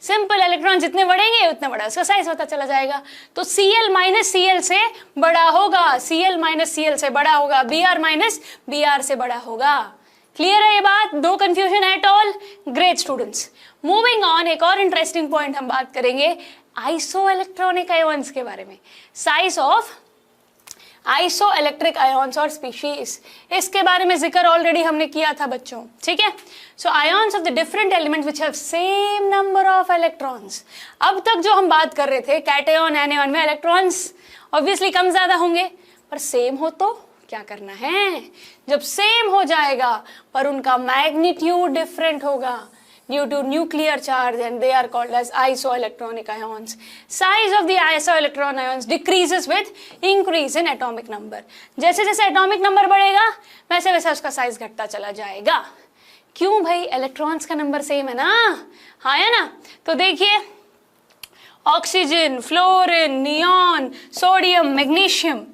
Simple, electron जितने बढ़ेंगे उतना बड़ा उसका साइज होता चला जाएगा। तो Cl माइनस Cl से बड़ा होगा, Cl माइनस Cl से बड़ा होगा, Br माइनस Br से बड़ा होगा। क्लियर है ये बात? No confusion at all? Great students. Moving on, एक और इंटरेस्टिंग पॉइंट हम बात करेंगे आइसो इलेक्ट्रॉनिक आयोन्स के बारे में। Size of iso electric ions और स्पीशीज, इसके बारे में जिक्र ऑलरेडी हमने किया था बच्चों, ठीक है। So ions of the different elements which have same number of electrons. अब तक जो हम बात कर रहे थे कैटायन एनायन में इलेक्ट्रॉन्स ऑब्वियसली कम ज्यादा होंगे, पर सेम हो तो क्या करना है, जब सेम हो जाएगा पर उनका मैग्नीट्यूड डिफरेंट होगा due to nuclear charge and they are called as isoelectronic ions. Size of the isoelectron ions decreases with increase in atomic number. जैसे जैसे atomic number बढ़ेगा वैसे वैसे उसका साइज घटता चला जाएगा। क्यों भाई? इलेक्ट्रॉन्स का नंबर सेम है ना। हाँ है ना। तो देखिए oxygen, fluorine, neon, sodium, magnesium,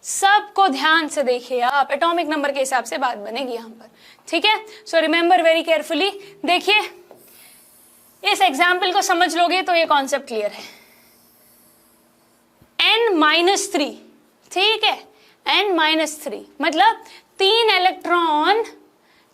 सबको ध्यान से देखिए आप, एटॉमिक नंबर के हिसाब से बात बनेगी यहाँ पर, ठीक है। So remember very carefully. देखिए इस एग्जाम्पल को समझ लोगे तो ये कॉन्सेप्ट क्लियर है। n-3, ठीक है, n-3 मतलब 3 इलेक्ट्रॉन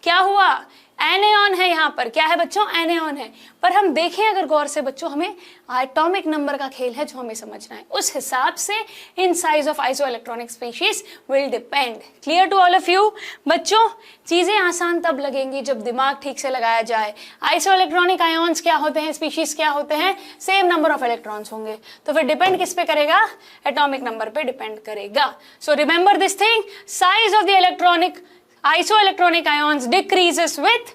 क्या हुआ, एनायन है। यहाँ पर क्या है बच्चों? एनायन है। पर हम देखें अगर गौर से बच्चों, हमें एटॉमिक नंबर का खेल है जो हमें समझना है, उस हिसाब से in size of isoelectronic species will depend. Clear to all of you बच्चों? चीजें आसान तब लगेंगी जब दिमाग ठीक से लगाया जाए। आइसो इलेक्ट्रॉनिक आयोन्स क्या होते हैं, स्पीशीज क्या होते हैं, सेम नंबर ऑफ इलेक्ट्रॉन्स होंगे, तो फिर डिपेंड किस पे करेगा, एटॉमिक नंबर पे डिपेंड करेगा। So remember this thing, size of the electronic isoelectronic ions decreases with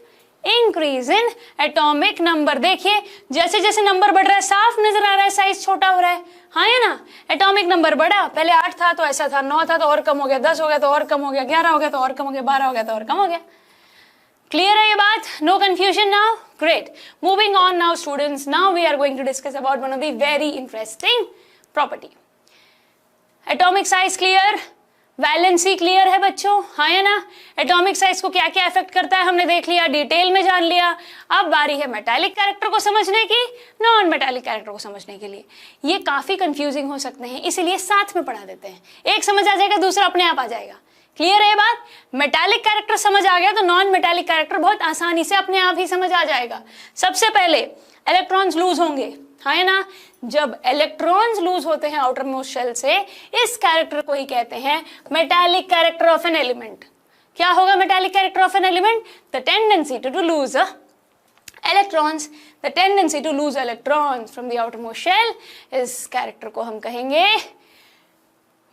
increase in atomic number. देखिए जैसे जैसे नंबर बढ़ रहा है साफ नजर आ रहा है साइज छोटा हो रहा है, हाँ है ना। एटॉमिक नंबर बढ़ा, पहले 8 था तो ऐसा था, 9 था तो और कम हो गया, 10 हो गया तो और कम हो गया, 11 हो गया तो और कम हो गया, 12 हो गया तो और कम हो गया। क्लियर है ये बात? No confusion now? Great. Moving on now students, now we are going to discuss about one of the very interesting property. Atomic size clear, valency clear है बच्चों, हाँ है ना। एटॉमिक साइज को क्या क्या इफेक्ट करता है हमने देख लिया, डिटेल में जान लिया। अब बारी है मेटालिक कैरेक्टर को समझने की, नॉन मेटालिक कैरेक्टर को समझने के लिए। ये काफी कंफ्यूजिंग हो सकते हैं, इसीलिए साथ में पढ़ा देते हैं, एक समझ आ जाएगा दूसरा अपने आप आ जाएगा। क्लियर है ये बात? मेटालिक कैरेक्टर समझ आ गया तो नॉन मेटालिक कैरेक्टर बहुत आसानी से अपने आप ही समझ आ जाएगा। सबसे पहले इलेक्ट्रॉन्स लूज होंगे, हाँ है ना। जब इलेक्ट्रॉन्स लूज होते हैं आउटर मोस्ट शेल से, इस कैरेक्टर को ही कहते हैं metallic character of an element. क्या होगा metallic character of an element? The tendency to lose electrons, the tendency to lose electrons from the outer most shell, इस कैरेक्टर को हम कहेंगे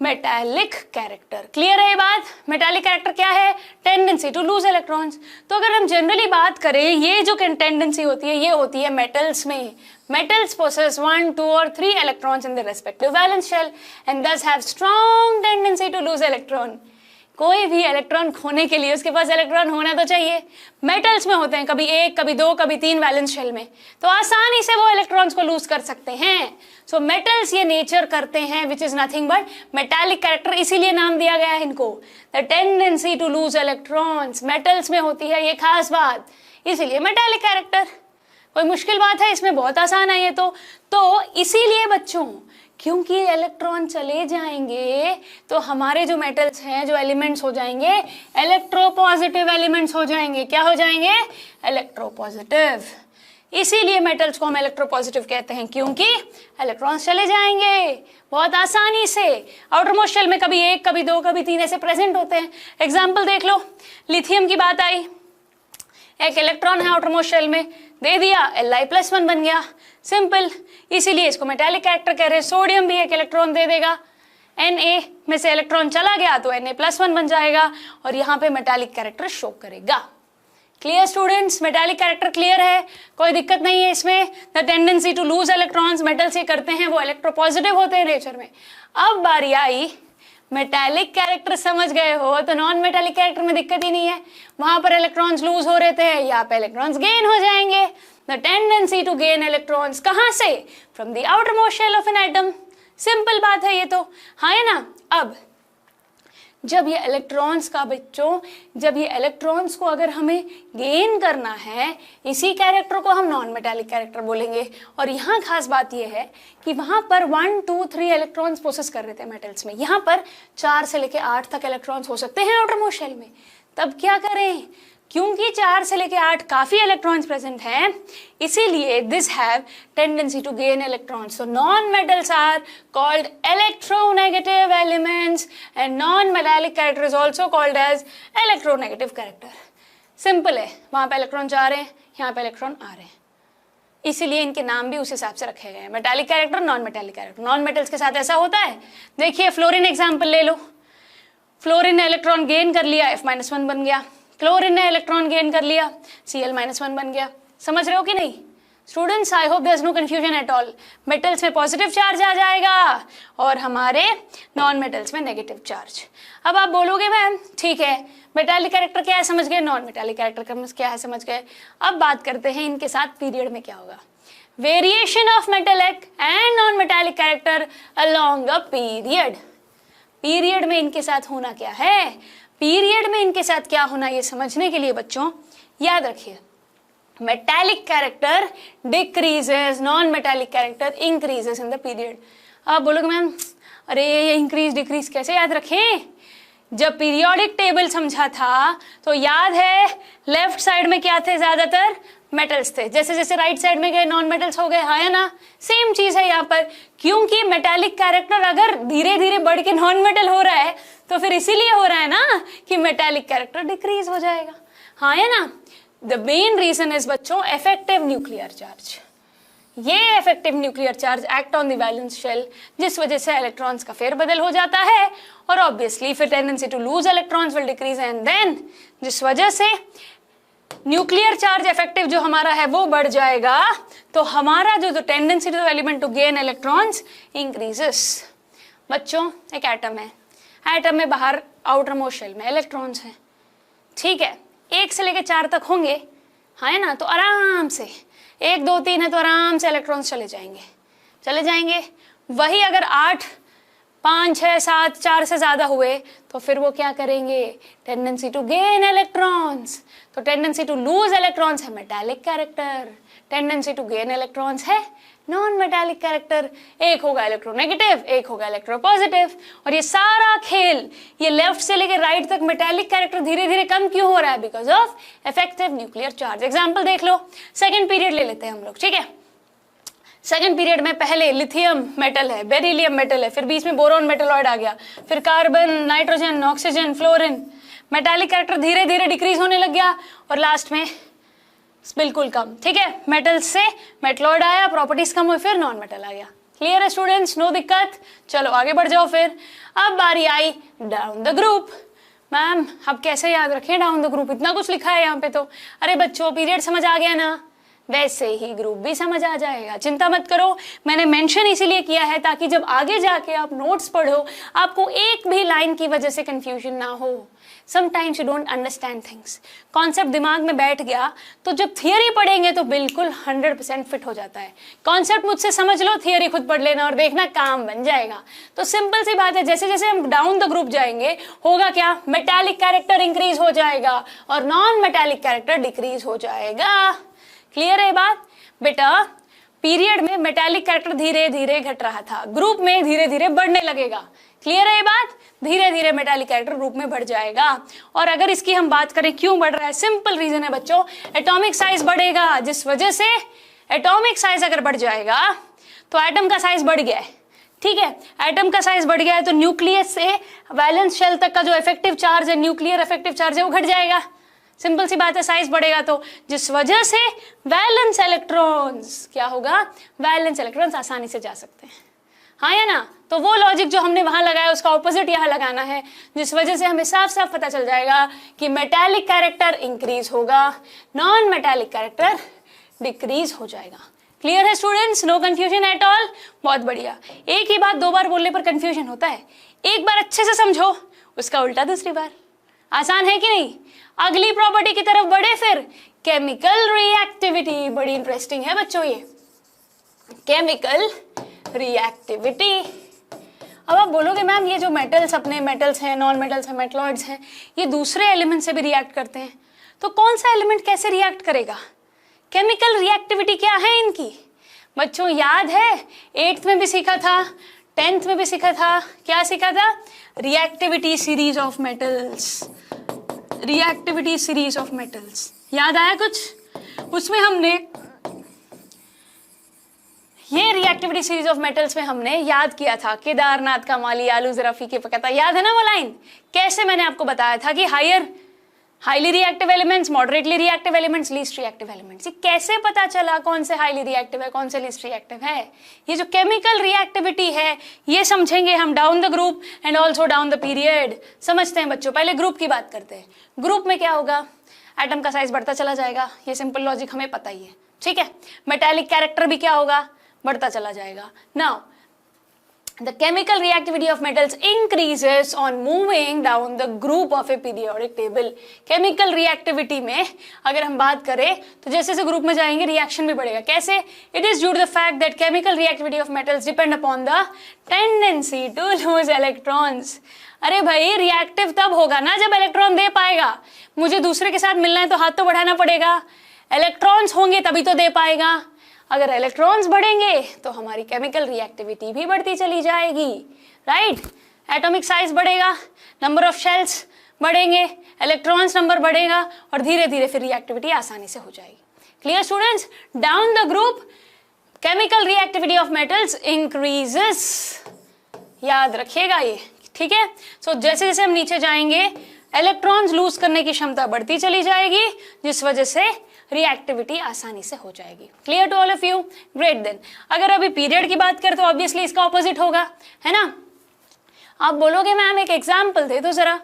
मेटालिक कैरेक्टर। क्लियर है ये बात? मेटालिक कैरेक्टर क्या है? Tendency to lose electrons. तो अगर हम जनरली बात करें, ये जो टेंडेंसी होती है ये होती है मेटल्स में। Metals possess 1, 2 or 3 electrons in their respective valence shell and thus have strong tendency to lose electron. कोई भी इलेक्ट्रॉन खोने के लिए उसके पास इलेक्ट्रॉन होना तो चाहिए। मेटल्स में होते हैं कभी 1, कभी 2, कभी 3 वैलेंस शेल में, तो आसानी से वो इलेक्ट्रॉन्स को लूज कर सकते हैं। सो मेटल्स ये नेचर करते हैं which is nothing but metallic character, इसीलिए नाम दिया गया है इनको, the tendency to lose electrons. Metals में होती है ये खास बात, इसीलिए मेटालिक कैरेक्टर। कोई मुश्किल बात है इसमें? बहुत आसान है ये तो इसीलिए बच्चों, क्योंकि इलेक्ट्रॉन चले जाएंगे तो हमारे जो मेटल्स हैं, जो एलिमेंट्स हो जाएंगे इलेक्ट्रोपॉजिटिव एलिमेंट्स हो जाएंगे। क्या हो जाएंगे? इलेक्ट्रोपॉजिटिव। इसीलिए मेटल्स को हम इलेक्ट्रोपॉजिटिव कहते हैं, क्योंकि इलेक्ट्रॉन्स चले जाएंगे बहुत आसानी से। आउटर मोस्ट शेल में कभी 1, कभी 2, कभी 3 ऐसे प्रेजेंट होते हैं। एग्जाम्पल देख लो, लिथियम की बात आई, एक इलेक्ट्रॉन है आउटर मोस्ट शेल में, दे दिया Li+1 बन गया, सिंपल। इसीलिए इसको मेटालिक कैरेक्टर कह रहे हैं। सोडियम भी एक इलेक्ट्रॉन दे देगा, Na में से इलेक्ट्रॉन चला गया तो Na+1 बन जाएगा और यहाँ पे मेटालिक कैरेक्टर शो करेगा। Clear students? Metallic character clear है, कोई दिक्कत नहीं है इसमें। The tendency to lose electrons, metals ये करते हैं, वो इलेक्ट्रोपॉजिटिव होते हैं नेचर में। अब बारी आई मेटालिक कैरेक्टर समझ गए हो तो नॉन मेटालिक कैरेक्टर में दिक्कत ही नहीं है। वहां पर इलेक्ट्रॉन्स लूज हो रहे थे, यहाँ पे इलेक्ट्रॉन्स गेन हो जाएंगे। The tendency to gain electrons, कहां से? From the outer most shell of an atom. Simple बात है ये तो, हाँ है ना। अब जब ये इलेक्ट्रॉन्स का बच्चों, जब ये इलेक्ट्रॉन्स को अगर हमें गेन करना है, इसी कैरेक्टर को हम नॉन मेटालिक कैरेक्टर बोलेंगे। और यहाँ खास बात ये है कि वहाँ पर 1, 2, 3 इलेक्ट्रॉन्स प्रोसेस कर रहे थे मेटल्स में, यहाँ पर 4 से लेके 8 तक इलेक्ट्रॉन्स हो सकते हैं आउटर मोस्ट शेल में। तब क्या करें? क्योंकि 4 से लेके 8 काफी इलेक्ट्रॉन्स प्रेजेंट हैं, इसीलिए this have tendency to gain electrons. So non metals are called electronegative elements and non metallic character is also called as electronegative character. Simple है, वहां पे इलेक्ट्रॉन जा रहे हैं, यहाँ पे इलेक्ट्रॉन आ रहे हैं, इसीलिए इनके नाम भी उस हिसाब से रखे गए हैं, metallic character, non metallic character. Non metals के साथ ऐसा होता है। देखिए फ्लोरीन एग्जाम्पल ले लो, फ्लोरीन ने इलेक्ट्रॉन गेन कर लिया, F-1 बन गया। क्लोरीन ने इलेक्ट्रॉन गेन कर लिया, Cl-1 बन गया। समझ रहे हो कि नहीं students? I hope there is no confusion at all. Metals में पॉजिटिव चार्ज आ जाएगा और हमारे नॉन मेटल्स में नेगेटिव चार्ज। अब आप बोलोगे मैम ठीक है, मेटालिक कैरेक्टर क्या है समझ गए, नॉन मेटालिक कैरेक्टर क्या है समझ गए। अब बात करते हैं इनके साथ पीरियड में क्या होगा। Variation of metallic and non metallic character along a period. Period में इनके साथ होना क्या है, पीरियड में इनके साथ क्या होना, ये समझने के लिए बच्चों याद रखिए, metallic character decreases, non metallic character increases in the period. आप बोलोगे मैम अरे ये इंक्रीज डिक्रीज कैसे याद रखें? जब पीरियोडिक टेबल समझा था तो याद है लेफ्ट साइड में क्या थे, ज्यादातर मेटल्स थे, जैसे जैसे राइट साइड में गए नॉन मेटल्स हो गए, हाँ या ना। सेम चीज है यहाँ पर, क्योंकि मेटालिक कैरेक्टर अगर धीरे धीरे बढ़ के नॉन मेटल हो रहा है तो फिर इसीलिए हो रहा है ना कि मेटालिक कैरेक्टर डिक्रीज हो जाएगा, हाँ या ना। द मेन रीजन इज बच्चों इफेक्टिव न्यूक्लियर चार्ज। ये effective nuclear charge act on the valence shell, जिस वजह से इलेक्ट्रॉन्स का फेरबदल हो जाता है और ऑब्वियसली फिर tendency to lose electrons will decrease and then जिस वजह से न्यूक्लियर चार्ज इफेक्टिव जो हमारा है वो बढ़ जाएगा, तो हमारा जो tendency to element to gain electrons increases. बच्चों एक एटम है, एटम में बाहर आउटर मोस्ट शेल में इलेक्ट्रॉन्स हैं, ठीक है, 1 से लेकर 4 तक होंगे, हाँ है ना, तो आराम से 1 2 3 है तो आराम से इलेक्ट्रॉन्स चले जाएंगे। वही अगर 8 5 6 7 4 से ज्यादा हुए तो फिर वो क्या करेंगे, टेंडेंसी टू गेन इलेक्ट्रॉन्स, तो टेंडेंसी टू लूज इलेक्ट्रॉन्स है metallic character, tendency to gain electrons है नॉन मेटालिक कैरेक्टर। एक होगा इलेक्ट्रोनेगेटिव, एक होगा इलेक्ट्रोपॉजिटिव, और ये सारा खेल ये लेफ्ट से लेकर राइट तक मेटालिक कैरेक्टर धीरे धीरे कम क्यों हो रहा है, because of effective nuclear charge. Example देख लो, सेकेंड पीरियड ले लेते हैं हम लोग, ठीक है। सेकेंड पीरियड में पहले लिथियम मेटल है, बेरिलियम मेटल है, फिर बीच में बोरोन मेटलॉइड आ गया, फिर carbon, nitrogen, oxygen, fluorine, metallic character धीरे धीरे डिक्रीज होने लग गया, और लास्ट में बिल्कुल कम, ठीक है। मेटल से मेटलॉइड आया, प्रॉपर्टीज कम हुई, फिर नॉन मेटल आ गया। क्लियर है स्टूडेंट्स, नो दिक्कत। चलो आगे बढ़ जाओ फिर। अब बारी आई डाउन द ग्रुप। मैम अब कैसे याद रखें डाउन द ग्रुप, इतना कुछ लिखा है यहाँ पे तो। अरे बच्चों पीरियड समझ आ गया ना, वैसे ही ग्रुप भी समझ आ जाएगा, चिंता मत करो। मैंने मेंशन इसीलिए किया है ताकि जब आगे जाके आप नोट्स पढ़ो आपको एक भी लाइन की वजह से कंफ्यूजन ना हो। Sometimes you don't understand things, concept दिमाग में बैठ गया तो जब थियरी पढ़ेंगे तो बिल्कुल 100% फिट हो जाता है। कॉन्सेप्ट मुझसे समझ लो, थियरी खुद पढ़ लेना और देखना काम बन जाएगा। तो सिंपल सी बात है, जैसे जैसे हम डाउन द ग्रुप जाएंगे होगा क्या, मेटालिक कैरेक्टर इंक्रीज हो जाएगा और नॉन मेटालिक कैरेक्टर डिक्रीज हो जाएगा। क्लियर है बात बेटा? पीरियड में मेटालिक कैरेक्टर धीरे धीरे घट रहा था, ग्रुप में धीरे धीरे बढ़ने लगेगा। क्लियर है ये बात? धीरे धीरे मेटालिक कैरेक्टर ग्रुप में बढ़ जाएगा। और अगर इसकी हम बात करें क्यों बढ़ रहा है, सिंपल रीजन है बच्चों, एटॉमिक साइज बढ़ेगा, जिस वजह से एटॉमिक साइज अगर बढ़ जाएगा तो एटम का साइज बढ़ गया है, ठीक है। एटम का साइज बढ़ गया है तो न्यूक्लियस से वैलेंस शेल तक का जो इफेक्टिव चार्ज है, न्यूक्लियर इफेक्टिव चार्ज है, वो घट जाएगा। सिंपल सी बात है, साइज बढ़ेगा तो जिस वजह से वैलेंस इलेक्ट्रॉन्स क्या होगा, वैलेंस इलेक्ट्रॉन्स आसानी से जा सकते हैं, हाँ या ना। तो वो लॉजिक जो हमने वहां लगाया उसका ऑपोजिट यहां लगाना है, जिस वजह से हमें साफ साफ पता चल जाएगा कि मेटालिक कैरेक्टर इंक्रीज होगा, नॉन मेटालिक कैरेक्टर डिक्रीज हो जाएगा। क्लियर है students, no confusion at all? बहुत बढ़िया। एक ही बात 2 बार बोलने पर कंफ्यूजन होता है, एक बार अच्छे से समझो उसका उल्टा दूसरी बार। आसान है कि नहीं? अगली प्रॉपर्टी की तरफ बढ़े फिर, केमिकल रिएक्टिविटी। बड़ी इंटरेस्टिंग है बच्चों ये केमिकल रिएक्टिविटी। अब आप बोलोगे मैम ये जो मेटल्स, अपने मेटल्स हैं, नॉन मेटल्स हैं, मेटलॉइड्स हैं, ये दूसरे एलिमेंट से भी रिएक्ट करते हैं, तो कौन सा एलिमेंट कैसे रिएक्ट करेगा? केमिकल रिएक्टिविटी क्या है इनकी? बच्चों याद है 8th में भी सीखा था, 10th में भी सीखा था, क्या सीखा था? Reactivity series of metals, reactivity series of metals, याद आया कुछ? उसमें हमने ये रिएक्टिविटी सीरीज ऑफ मेटल्स में हमने याद किया था केदारनाथ का माली आलू जरा फीके पकाता, याद है ना वो लाइन? कैसे मैंने आपको बताया था कि highly reactive elements, moderately reactive elements, least reactive elements. ये कैसे पता चला कौन से हाईली रिएक्टिव है, कौन से लीस्ट रिएक्टिव है? ये जो केमिकल रिएक्टिविटी है ये समझेंगे हम down the group and also down the period. समझते हैं बच्चों, पहले ग्रुप की बात करते हैं। ग्रुप में क्या होगा, एटम का साइज बढ़ता चला जाएगा, ये सिंपल लॉजिक हमें पता ही है, ठीक है। मेटालिक कैरेक्टर भी क्या होगा, बढ़ता चला जाएगा। Now the chemical reactivity of metals increases on moving down the group of a periodic table. chemical reactivity में अगर हम बात करें तो जैसे जैसे ग्रुप में जाएंगे रिएक्शन भी बढ़ेगा। कैसे? It is due to the fact that chemical reactivity of metals depend upon the tendency to lose electrons. अरे भाई रिएक्टिव तब होगा ना जब इलेक्ट्रॉन दे पाएगा। मुझे दूसरे के साथ मिलना है तो हाथ तो बढ़ाना पड़ेगा, इलेक्ट्रॉन्स होंगे तभी तो दे पाएगा। अगर इलेक्ट्रॉन्स बढ़ेंगे तो हमारी केमिकल रिएक्टिविटी भी बढ़ती चली जाएगी, राइट? एटॉमिक साइज बढ़ेगा, नंबर ऑफ शेल्स बढ़ेंगे, इलेक्ट्रॉन्स नंबर बढ़ेगा और धीरे धीरे फिर रिएक्टिविटी आसानी से हो जाएगी। Clear students? Down the group chemical reactivity of metals increases, याद रखिएगा ये, ठीक है। सो जैसे जैसे हम नीचे जाएंगे इलेक्ट्रॉन्स लूज करने की क्षमता बढ़ती चली जाएगी, जिस वजह से रिएक्टिविटी आसानी से हो जाएगी। Clear to all of you? Great. Then अगर अभी पीरियड की बात करें तो ऑब्वियसली इसका ऑपोजिट होगा, है ना। आप बोलोगे मैम एक एग्जांपल दे दो जरा।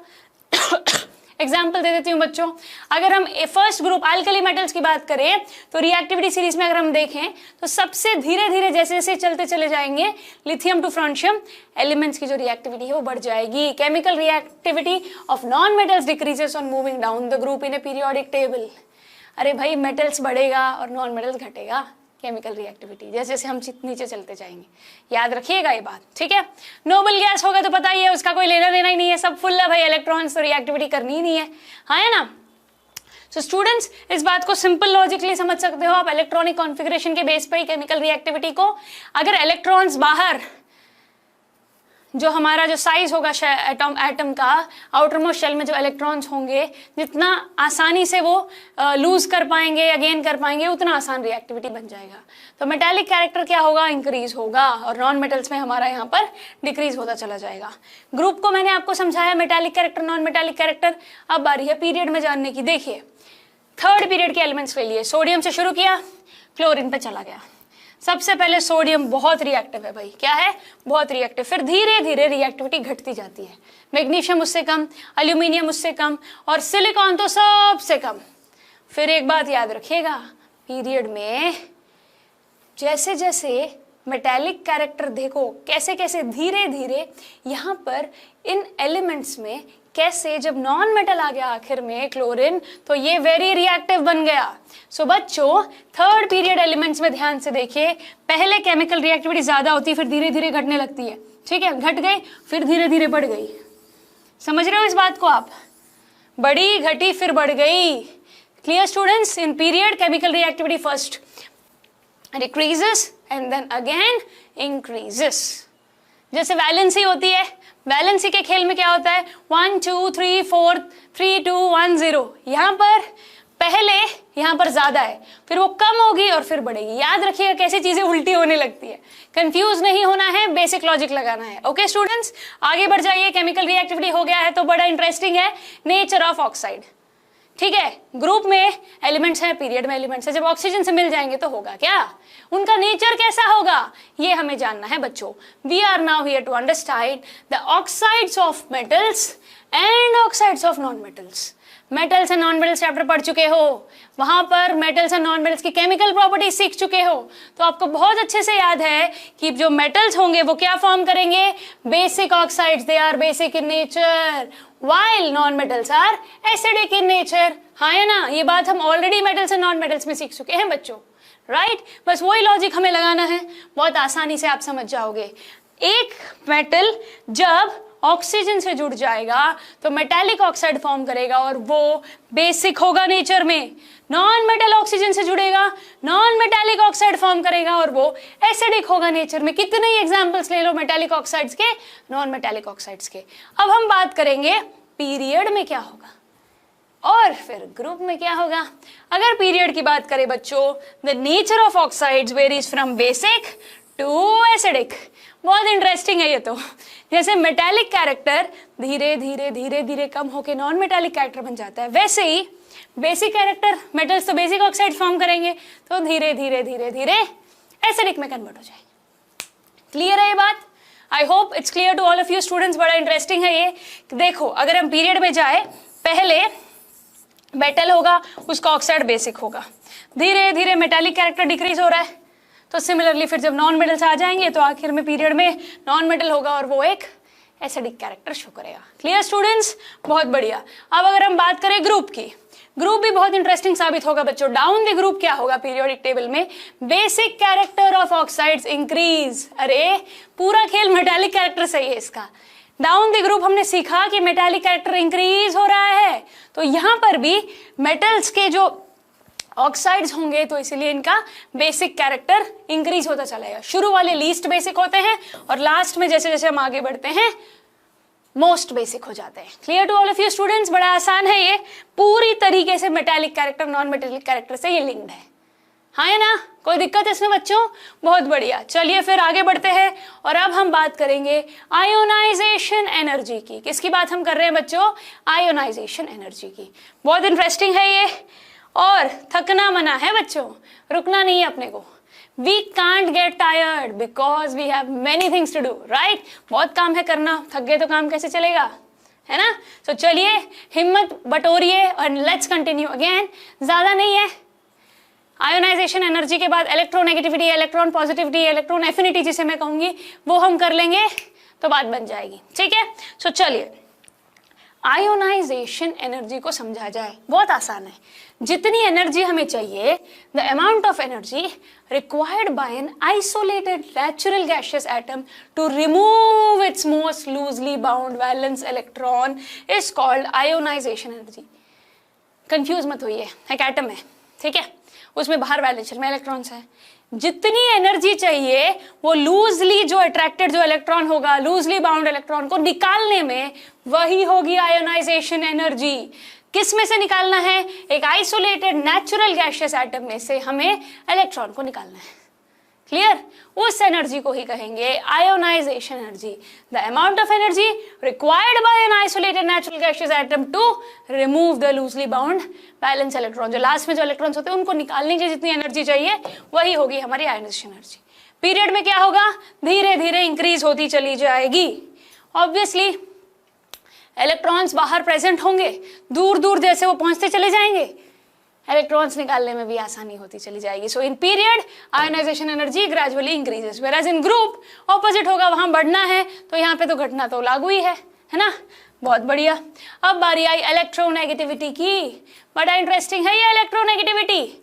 एग्जाम्पल दे देती हूँ बच्चों। अगर हम फर्स्ट ग्रुप अल्कली मेटल्स की बात करें तो रिएक्टिविटी सीरीज में अगर हम देखें तो सबसे धीरे धीरे जैसे जैसे चलते चले जाएंगे लिथियम टू फ्रांशियम एलिमेंट्स की जो रिएक्टिविटी है वो बढ़ जाएगी। Chemical reactivity of non metals decreases on moving down the group in A periodic table. अरे भाई मेटल्स बढ़ेगा और नॉन मेटल्स घटेगा, केमिकल रिएक्टिविटी जैसे जैसे हम नीचे चलते जाएंगे, याद रखिएगा ये बात, ठीक है। नोबल गैस होगा तो पता ही है उसका कोई लेना देना ही नहीं है, सब फुल है भाई इलेक्ट्रॉन्स, तो रिएक्टिविटी करनी ही नहीं है, हाँ है ना। सो स्टूडेंट्स इस बात को सिंपल लॉजिकली समझ सकते हो आप इलेक्ट्रॉनिक कॉन्फ़िगरेशन के बेस पर ही केमिकल रिएक्टिविटी को। अगर इलेक्ट्रॉन्स बाहर जो हमारा जो साइज होगा एटम का आउटर मोस्ट शेल में जो इलेक्ट्रॉन्स होंगे जितना आसानी से वो लूज कर पाएंगे या गेन कर पाएंगे उतना आसान रिएक्टिविटी बन जाएगा। तो मेटालिक कैरेक्टर क्या होगा, इंक्रीज होगा, और नॉन मेटल्स में हमारा यहाँ पर डिक्रीज होता चला जाएगा। ग्रुप को मैंने आपको समझाया metallic character non metallic character. अब बारी है पीरियड में जानने की। देखिए थर्ड पीरियड के एलिमेंट्स ले लिए, सोडियम से शुरू किया क्लोरीन पे चला गया। सबसे पहले सोडियम बहुत रिएक्टिव है भाई, क्या है, बहुत रिएक्टिव। फिर धीरे धीरे रिएक्टिविटी घटती जाती है, मैग्नीशियम उससे कम, एल्यूमिनियम उससे कम, और सिलिकॉन तो सबसे कम। फिर एक बात याद रखिएगा, पीरियड में जैसे जैसे मेटालिक कैरेक्टर देखो कैसे कैसे धीरे धीरे यहाँ पर इन एलिमेंट्स में कैसे जब नॉन मेटल आ गया आखिर में क्लोरीन तो ये वेरी रिएक्टिव बन गया। सो बच्चों थर्ड पीरियड एलिमेंट्स में ध्यान से देखिए, पहले केमिकल रिएक्टिविटी ज्यादा होती है फिर धीरे धीरे घटने लगती है, ठीक है, घट गई फिर धीरे धीरे बढ़ गई। समझ रहे हो इस बात को आप, बढ़ी घटी फिर बढ़ गई। Clear students, in period chemical reactivity first decreases and then again increases। जैसे वैलेंसी होती है, वैलेंसी के खेल में क्या होता है 1 2 3 4 3 2 1 0, यहाँ पर पहले यहाँ पर ज्यादा है फिर वो कम होगी और फिर बढ़ेगी। याद रखिएगा कैसी चीजें उल्टी होने लगती है, कंफ्यूज नहीं होना है, बेसिक लॉजिक लगाना है। ओके स्टूडेंट्स आगे बढ़ जाइए। केमिकल रिएक्टिविटी हो गया है तो बड़ा इंटरेस्टिंग है नेचर ऑफ ऑक्साइड, ठीक है। ग्रुप में एलिमेंट्स हैं, पीरियड में एलिमेंट्स हैं, जब ऑक्सीजन से मिल जाएंगे तो होगा क्या, उनका नेचर कैसा होगा ये हमें जानना है बच्चों। We are now here to understand the oxides of metals and oxides of non metals. Metals and non metals chapter पढ़ चुके हो, वहां पर मेटल्स एंड नॉन मेटल्स की केमिकल प्रॉपर्टीज सीख चुके हो, तो आपको बहुत अच्छे से याद है कि जो मेटल्स होंगे वो क्या फॉर्म करेंगे, basic oxides, they are basic in nature while non-metals are acidic in nature। हाँ है ना, ये बात हम already metals and non metals में सीख चुके हैं बच्चों, राइट। बस वही लॉजिक हमें लगाना है, बहुत आसानी से आप समझ जाओगे। एक मेटल जब ऑक्सीजन से जुड़ जाएगा तो मेटालिक ऑक्साइड फॉर्म करेगा और वो बेसिक होगा नेचर में। नॉन मेटल ऑक्सीजन से जुड़ेगा, नॉन मेटालिक ऑक्साइड फॉर्म करेगा और वो एसिडिक होगा नेचर में। कितने ही एग्जांपल्स ले लो मेटालिक ऑक्साइड्स के, नॉन मेटालिक ऑक्साइड्स के। अब हम बात करेंगे पीरियड में क्या होगा और फिर ग्रुप में क्या होगा। अगर पीरियड की बात करें बच्चों, the nature of oxides varies from basic to acidic. बहुत इंटरेस्टिंग है ये तो। जैसे मेटालिक कैरेक्टर धीरे धीरे धीरे धीरे कम होके नॉन मेटालिक कैरेक्टर बन जाता है, वैसे ही बेसिक कैरेक्टर मेटल्स तो बेसिक ऑक्साइड फॉर्म करेंगे तो धीरे धीरे धीरे धीरे एसिडिक में कन्वर्ट हो जाएंगे। क्लियर है ये बात? I hope it's clear to all of you students. बड़ा इंटरेस्टिंग है ये। देखो अगर हम पीरियड में जाए, पहले मेटल होगा उसका ऑक्साइड बेसिक होगा, धीरे धीरे मेटालिक कैरेक्टर डिक्रीज हो रहा है, तो सिमिलरली फिर जब नॉन मेटल्स आ जाएंगे तो आखिर में पीरियड में नॉन मेटल होगा और वो एक एसिडिक कैरेक्टर शो करेगा। क्लियर स्टूडेंट्स, बहुत बढ़िया। अब अगर हम बात करें ग्रुप की, ग्रुप भी बहुत इंटरेस्टिंग साबित होगा बच्चों। डाउन द ग्रुप क्या होगा पीरियोडिक टेबल में, basic character of oxides increase. अरे पूरा खेल मेटालिक कैरेक्टर सही है इसका। डाउन द ग्रुप हमने सीखा कि मेटालिक कैरेक्टर इंक्रीज हो रहा है, तो यहां पर भी मेटल्स के जो ऑक्साइड्स होंगे तो इसीलिए इनका बेसिक कैरेक्टर इंक्रीज होता चलेगा। शुरू वाले लीस्ट बेसिक होते हैं और लास्ट में जैसे जैसे हम आगे बढ़ते हैं मोस्ट बेसिक हो जाते हैं। Clear to all of you students? बड़ा आसान है ये, पूरी तरीके से metallic character non metallic character से ये लिंक्ड है, हाँ है ना? कोई दिक्कत है इसमें बच्चों? बहुत बढ़िया। चलिए फिर आगे बढ़ते हैं और अब हम बात करेंगे आयोनाइजेशन एनर्जी की। किसकी बात हम कर रहे हैं बच्चों? आयोनाइजेशन एनर्जी की। बहुत इंटरेस्टिंग है ये और थकना मना है बच्चों, रुकना नहीं है अपने को। We can't get tired because we have many things to do, right? बहुत काम है करना, थक गए तो काम कैसे चलेगा? है ना। तो चलिए हिम्मत बटोरिए और लेट्स कंटिन्यू अगेन, ज्यादा नहीं है। आयोनाइजेशन एनर्जी के बाद electronegativity, electron positivity, electron affinity जिसे मैं कहूंगी, वो हम कर लेंगे तो बात बन जाएगी, ठीक है। सो चलिए आयोनाइजेशन एनर्जी को समझा जाए, बहुत आसान है। जितनी एनर्जी हमें चाहिए, the amount of energy required by an isolated natural gaseous atom to remove its most loosely bound valence electron is called ionization energy. Confuse मत होइए, एक एटम है, ठीक है, उसमें बाहर वैलेंस शेल में इलेक्ट्रॉन्स है। जितनी एनर्जी चाहिए वो लूजली जो अट्रैक्टेड जो इलेक्ट्रॉन होगा, लूजली बाउंड इलेक्ट्रॉन को निकालने में, वही होगी आयोनाइजेशन एनर्जी। किस में से निकालना है? एक आइसोलेटेड नेचुरल गैसियस एटम में से हमें इलेक्ट्रॉन को निकालना है। क्लियर? उस एनर्जी को ही कहेंगे ionization energy, the amount of energy required by an isolated natural gaseous atom to remove the loosely bound valence electron. जो लास्ट में जो इलेक्ट्रॉन्स होते हैं उनको निकालने की जितनी एनर्जी चाहिए वही होगी हमारी आयोनाइजेशन एनर्जी। पीरियड में क्या होगा? धीरे धीरे इंक्रीज होती चली जाएगी। ऑब्वियसली इलेक्ट्रॉन्स बाहर प्रेजेंट होंगे, दूर दूर जैसे वो पहुंचते चले जाएंगे, इलेक्ट्रॉन्स निकालने में भी आसानी होती चली जाएगी। So in period ionisation energy gradually increases, whereas in group opposite होगा, वहां बढ़ना है तो यहाँ पे तो घटना तो लागू ही है ना। बहुत बढ़िया। अब बारी आई इलेक्ट्रोनेगेटिविटी की। बड़ा इंटरेस्टिंग है ये इलेक्ट्रोनेगेटिविटी,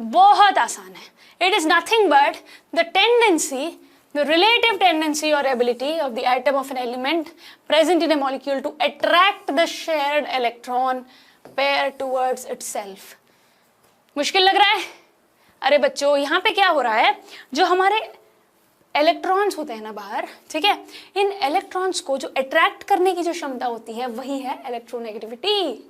बहुत आसान है। It is nothing but the tendency, the relative tendency or ability of the atom of an element present in a molecule to attract the shared electron pair towards itself। मुश्किल लग रहा है? अरे बच्चों यहाँ पे क्या हो रहा है, जो हमारे इलेक्ट्रॉन्स होते हैं ना बाहर, ठीक है, इन इलेक्ट्रॉन्स को जो अट्रैक्ट करने की जो क्षमता होती है वही है इलेक्ट्रोनेगेटिविटी।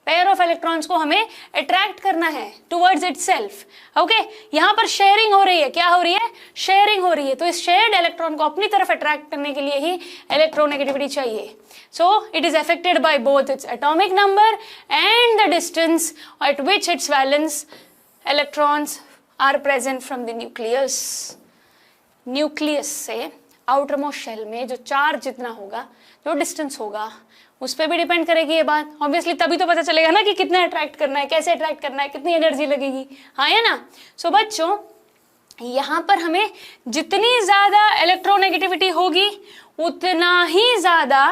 पेयर ऑफ इलेक्ट्रॉन्स को हमें अट्रैक्ट करना है टुवर्ड्स इटसेल्फ। ओके, यहाँ पर शेयरिंग हो रही है, क्या हो रही है? शेयरिंग हो रही है। तो इस शेयर्ड इलेक्ट्रॉन को अपनी तरफ अट्रैक्ट करने के लिए ही इलेक्ट्रोनेगेटिविटी चाहिए। So it is affected by both its atomic number and the distance at which its valence electrons are present from the nucleus. Nucleus से आउटर मोस्ट शेल में जो चार्ज जितना होगा, जो डिस्टेंस होगा, उस पर भी डिपेंड करेगी ये बात। ऑब्वियसली तभी तो पता चलेगा ना कि कितना अट्रैक्ट करना है, कैसे अट्रैक्ट करना है, कितनी एनर्जी लगेगी, हाँ है ना। सो बच्चों यहाँ पर हमें जितनी ज्यादा इलेक्ट्रोनेगेटिविटी होगी उतना ही ज्यादा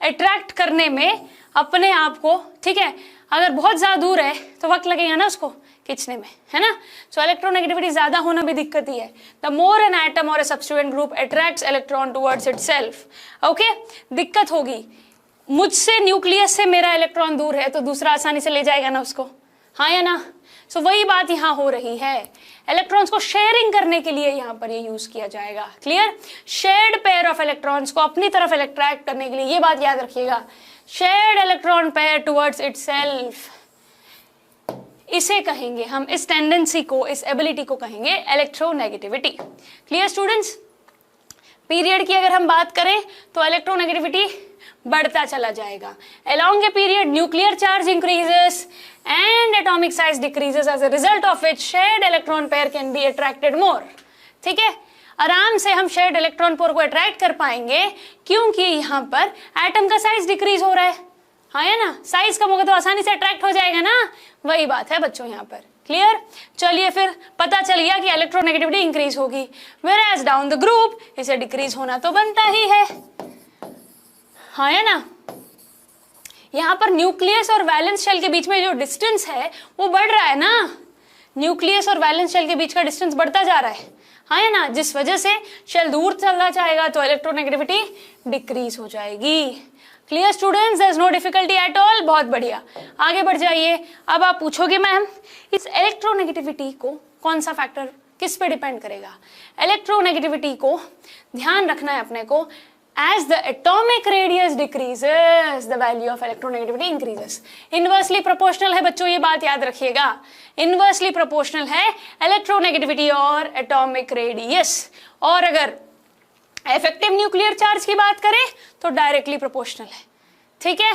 अट्रैक्ट करने में अपने आप को, ठीक है, अगर बहुत ज्यादा दूर है तो वक्त लगेगा ना उसको खींचने में, है ना। सो इलेक्ट्रोनेगेटिविटी ज्यादा होना भी दिक्कत ही है। द मोर एन एटम और a substituent group attracts electron towards itself, okay, दिक्कत होगी। मुझसे न्यूक्लियस से मेरा इलेक्ट्रॉन दूर है तो दूसरा आसानी से ले जाएगा ना उसको, हाँ या ना। सो वही बात यहाँ हो रही है, इलेक्ट्रॉन्स को शेयरिंग करने के लिए यहाँ पर ये यूज किया जाएगा। Clear? Shared pair of electrons को अपनी तरफ अट्रैक्ट करने के लिए, ये बात याद रखिएगा, shared electron pair towards itself, इसे कहेंगे हम, इस टेंडेंसी को, इस एबिलिटी को कहेंगे इलेक्ट्रोनेगेटिविटी। Clear students? पीरियड की अगर हम बात करें तो इलेक्ट्रोनेगेटिविटी बढ़ता चला जाएगा। Along a period, nuclear charge increases and atomic size decreases, as a result of which shared electron pair can be attracted more। ठीक है, आराम से हम शेयर्ड इलेक्ट्रॉन पेयर को अट्रैक्ट कर पाएंगे क्योंकि यहाँ पर एटम का साइज डिक्रीज हो रहा है, हाँ है ना। साइज कम होगा तो आसानी से अट्रैक्ट हो जाएगा ना, वही बात है बच्चों यहाँ पर। क्लियर? चलिए फिर पता चल गया कि इलेक्ट्रोनेगेटिविटी इंक्रीज होगी, whereas डाउन द ग्रुप इसे डिक्रीज होना तो बनता ही है, हाँ है ना। यहाँ पर न्यूक्लियस और वैलेंस शेल के बीच में जो डिस्टेंस है वो बढ़ रहा है ना, न्यूक्लियस और वैलेंस शेल के बीच का डिस्टेंस बढ़ता जा रहा है, हाँ है ना, जिस वजह से शेल दूर चला जाएगा तो इलेक्ट्रोनेगेटिविटी डिक्रीज हो जाएगी। Clear students? There is no difficulty at all. बहुत बढ़िया, आगे बढ़ जाइए। अब आप पूछोगे मैम इस इलेक्ट्रोनेगेटिविटी को कौन सा फैक्टर किस पे डिपेंड करेगा? इलेक्ट्रोनेगेटिविटी को ध्यान रखना है अपने को, as the atomic radius decreases the value of electronegativity increases। Inversely proportional है बच्चों, ये बात याद रखिएगा, इनवर्सली प्रोपोर्शनल है इलेक्ट्रोनेगेटिविटी और एटॉमिक रेडियस। और अगर इफेक्टिव न्यूक्लियर चार्ज की बात करें तो डायरेक्टली प्रोपोर्शनल है। ठीक है,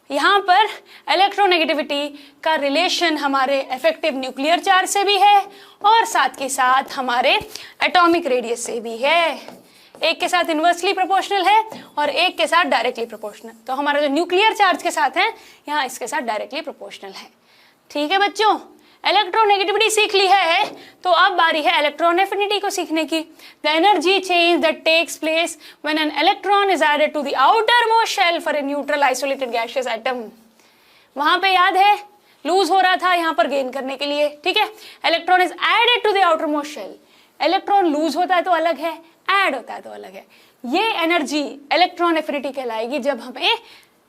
यहाँ पर इलेक्ट्रोनेगेटिविटी का रिलेशन हमारे इफेक्टिव न्यूक्लियर चार्ज से भी है और साथ के साथ हमारे एटॉमिक रेडियस से भी है। एक के साथ इनवर्सली प्रोपोर्शनल है और एक के साथ डायरेक्टली प्रोपोर्शनल। तो हमारा जो न्यूक्लियर चार्ज के साथ है यहाँ इसके साथ डायरेक्टली प्रोपोर्शनल है। ठीक है बच्चों, इलेक्ट्रोनेगेटिविटी सीख ली है, तो अब बारी है इलेक्ट्रॉन एफिनिटी को सीखने की। The energy change that takes place when an electron is added to the outer most shell for a neutral isolated gaseous atom. वहां पे याद है लूज हो रहा था, यहाँ पर गेन करने के लिए। ठीक है, electron is added to the outer most shell. Electron loose होता है तो अलग है, ऐड होता है तो अलग है। ये एनर्जी इलेक्ट्रॉन एफिनिटी कहलाएगी जब हमें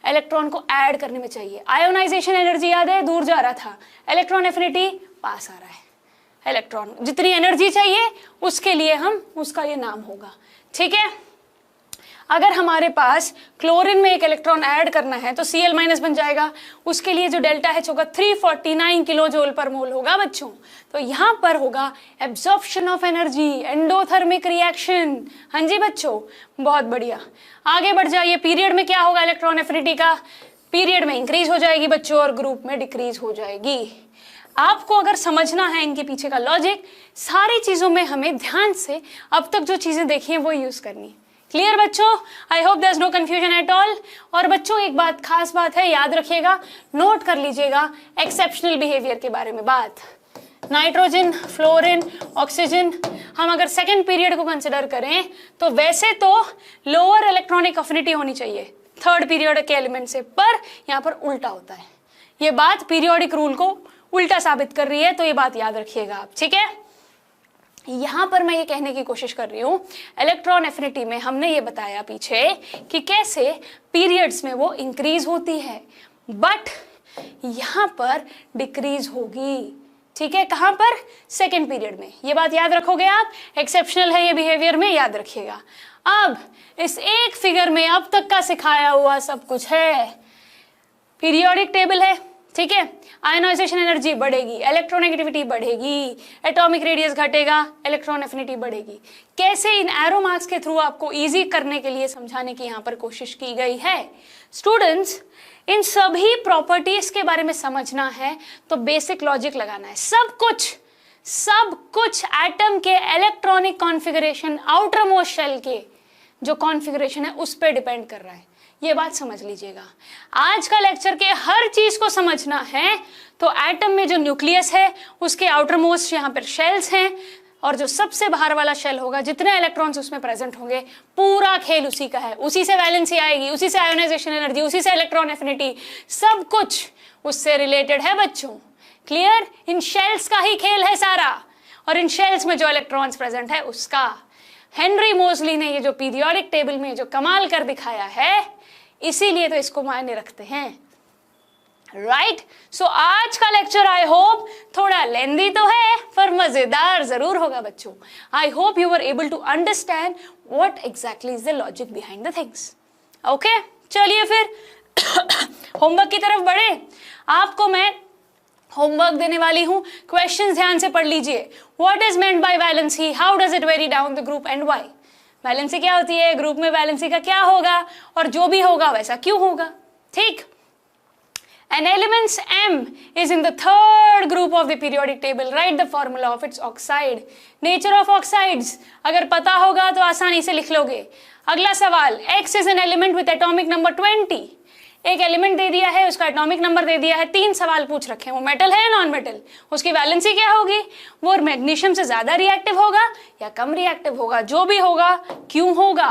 इलेक्ट्रॉन को ऐड करने में चाहिए। आयोनाइजेशन एनर्जी याद है दूर जा रहा था, इलेक्ट्रॉन एफिनिटी पास आ रहा है। इलेक्ट्रॉन जितनी एनर्जी चाहिए उसके लिए हम उसका ये नाम होगा। ठीक है, अगर हमारे पास क्लोरीन में एक इलेक्ट्रॉन ऐड करना है तो Cl माइनस बन जाएगा, उसके लिए जो डेल्टा एच होगा 349 किलो जूल पर मोल होगा बच्चों। तो यहां पर होगा absorption of energy, endothermic reaction. हाँ जी बच्चों, बहुत बढ़िया। आगे बढ़ जाइए, पीरियड में क्या होगा इलेक्ट्रॉन एफिनिटी का? पीरियड में इंक्रीज हो जाएगी बच्चों और ग्रुप में डिक्रीज हो जाएगी। आपको अगर समझना है इनके पीछे का लॉजिक, सारी चीजों में हमें ध्यान से अब तक जो चीजें देखी हैं वो यूज करनी। क्लियर बच्चों? I hope there is no confusion at all. और बच्चों एक बात, खास बात है, याद रखिएगा, नोट कर लीजिएगा एक्सेप्शनल बिहेवियर के बारे में बात। नाइट्रोजन, फ्लोरीन, ऑक्सीजन, हम अगर सेकेंड पीरियड को कंसिडर करें तो वैसे तो लोअर इलेक्ट्रॉनिक अफिनिटी होनी चाहिए थर्ड पीरियड के एलिमेंट से, पर यहाँ पर उल्टा होता है। ये बात पीरियोडिक रूल को उल्टा साबित कर रही है, तो ये बात याद रखिएगा आप। ठीक है, यहां पर मैं ये कहने की कोशिश कर रही हूं, इलेक्ट्रॉन एफिनिटी में हमने ये बताया पीछे कि कैसे पीरियड्स में वो इंक्रीज होती है, बट यहां पर डिक्रीज होगी। ठीक है, कहां पर? सेकेंड पीरियड में। ये बात याद रखोगे आप, एक्सेप्शनल है ये बिहेवियर में, याद रखिएगा। अब इस एक फिगर में अब तक का सिखाया हुआ सब कुछ है। पीरियोडिक टेबल है, ठीक है, आयनाइजेशन एनर्जी बढ़ेगी, इलेक्ट्रोनेगेटिविटी बढ़ेगी, एटॉमिक रेडियस घटेगा, इलेक्ट्रॉन एफिनिटी बढ़ेगी। कैसे, इन एरो मार्क्स के थ्रू आपको इजी करने के लिए समझाने की यहाँ पर कोशिश की गई है। स्टूडेंट्स, इन सभी प्रॉपर्टीज के बारे में समझना है तो बेसिक लॉजिक लगाना है। सब कुछ एटम के electronic configuration, outer most shell के जो कॉन्फ़िगरेशन है उस पर डिपेंड कर रहा है। ये बात समझ लीजिएगा। आज का लेक्चर के हर चीज को समझना है तो एटम में जो न्यूक्लियस है उसके आउटर मोस्ट यहाँ पर शेल्स हैं, और जो सबसे बाहर वाला शेल होगा जितने इलेक्ट्रॉन्स उसमें प्रेजेंट होंगे, पूरा खेल उसी का है। उसी से वैलेंसी आएगी, उसी से आयोनाइजेशन एनर्जी, उसी से इलेक्ट्रॉन एफिनिटी, सब कुछ उससे रिलेटेड है बच्चों। क्लियर? इन शेल्स का ही खेल है सारा, और इन शेल्स में जो इलेक्ट्रॉन्स प्रेजेंट है उसका। हेनरी मोजली ने ये जो पीरियोडिक टेबल में जो कमाल कर दिखाया है, इसीलिए तो इसको मायने रखते हैं। राइट? सो आज का लेक्चर आई होप थोड़ा लेंदी तो है पर मजेदार जरूर होगा बच्चों। I hope you were able to understand what exactly is the logic behind the things. Okay, चलिए फिर होमवर्क की तरफ बढ़े। आपको मैं होमवर्क देने वाली हूं, क्वेश्चंस ध्यान से पढ़ लीजिए। What is meant by valency, how does it very down the group and why. Valency क्या होती है, ग्रुप में वैलेंसी का क्या होगा, और जो भी होगा वैसा क्यों होगा। ठीक, an elements M is in the third group of the periodic table. Write the formula of its oxide. Nature of oxides अगर पता होगा तो आसानी से लिख लोगे। अगला सवाल, X is an element with atomic number 20. एक एलिमेंट दे दिया है, उसका एटॉमिक नंबर दे दिया है, 3 सवाल पूछ रखे हैं, वो मेटल है या नॉन मेटल, उसकी वैलेंसी क्या होगी, वो मैग्नीशियम से ज्यादा रिएक्टिव होगा या कम रिएक्टिव होगा, जो भी होगा क्यों होगा।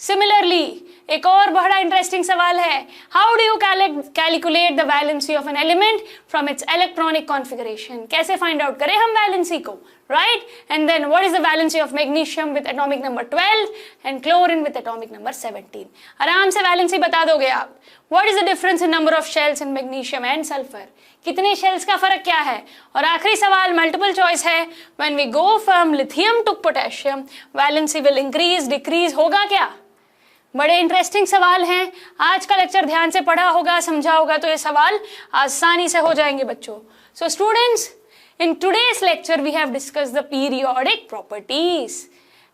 सिमिलरली एक और बड़ा इंटरेस्टिंग सवाल है, how do you calculate the valency of an element from its electronic configuration. कैसे फाइंड आउट करें हम वैलेंसी को, right? And then what is the valency of magnesium with atomic number 12 and chlorine with atomic number 17। आराम से valency बता दोगे आप। What is the difference in number of shells in magnesium and sulphur, कितने shells का फर्क क्या है। और आखिरी सवाल मल्टीपल चॉइस है, when we go from lithium to potassium valency will increase decrease, होगा क्या। बड़े इंटरेस्टिंग सवाल हैं। आज का लेक्चर ध्यान से पढ़ा होगा, समझा होगा तो ये सवाल आसानी से हो जाएंगे बच्चों। So students, in today's lecture we have discussed the periodic properties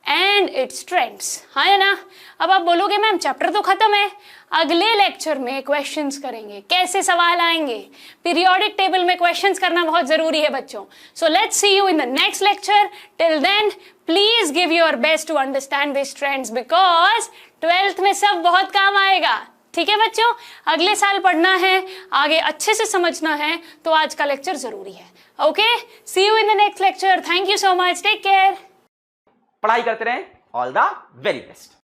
and it's trends. हाँ है ना? अब आप बोलोगे मैम चैप्टर तो खत्म है, अगले लेक्चर में क्वेश्चंस करेंगे, कैसे सवाल आएंगे, पीरियोडिक टेबल में क्वेश्चंस करना बहुत जरूरी है बच्चों। So let's see you in the next lecture. Till then please give your best to understand this trends, because 12th में सब बहुत काम आएगा। ठीक है बच्चों, अगले साल पढ़ना है, आगे अच्छे से समझना है, तो आज का लेक्चर जरूरी है। Okay, see you in the next lecture. Thank you so much, take care. पढ़ाई करते रहें, ऑल द वेरी बेस्ट।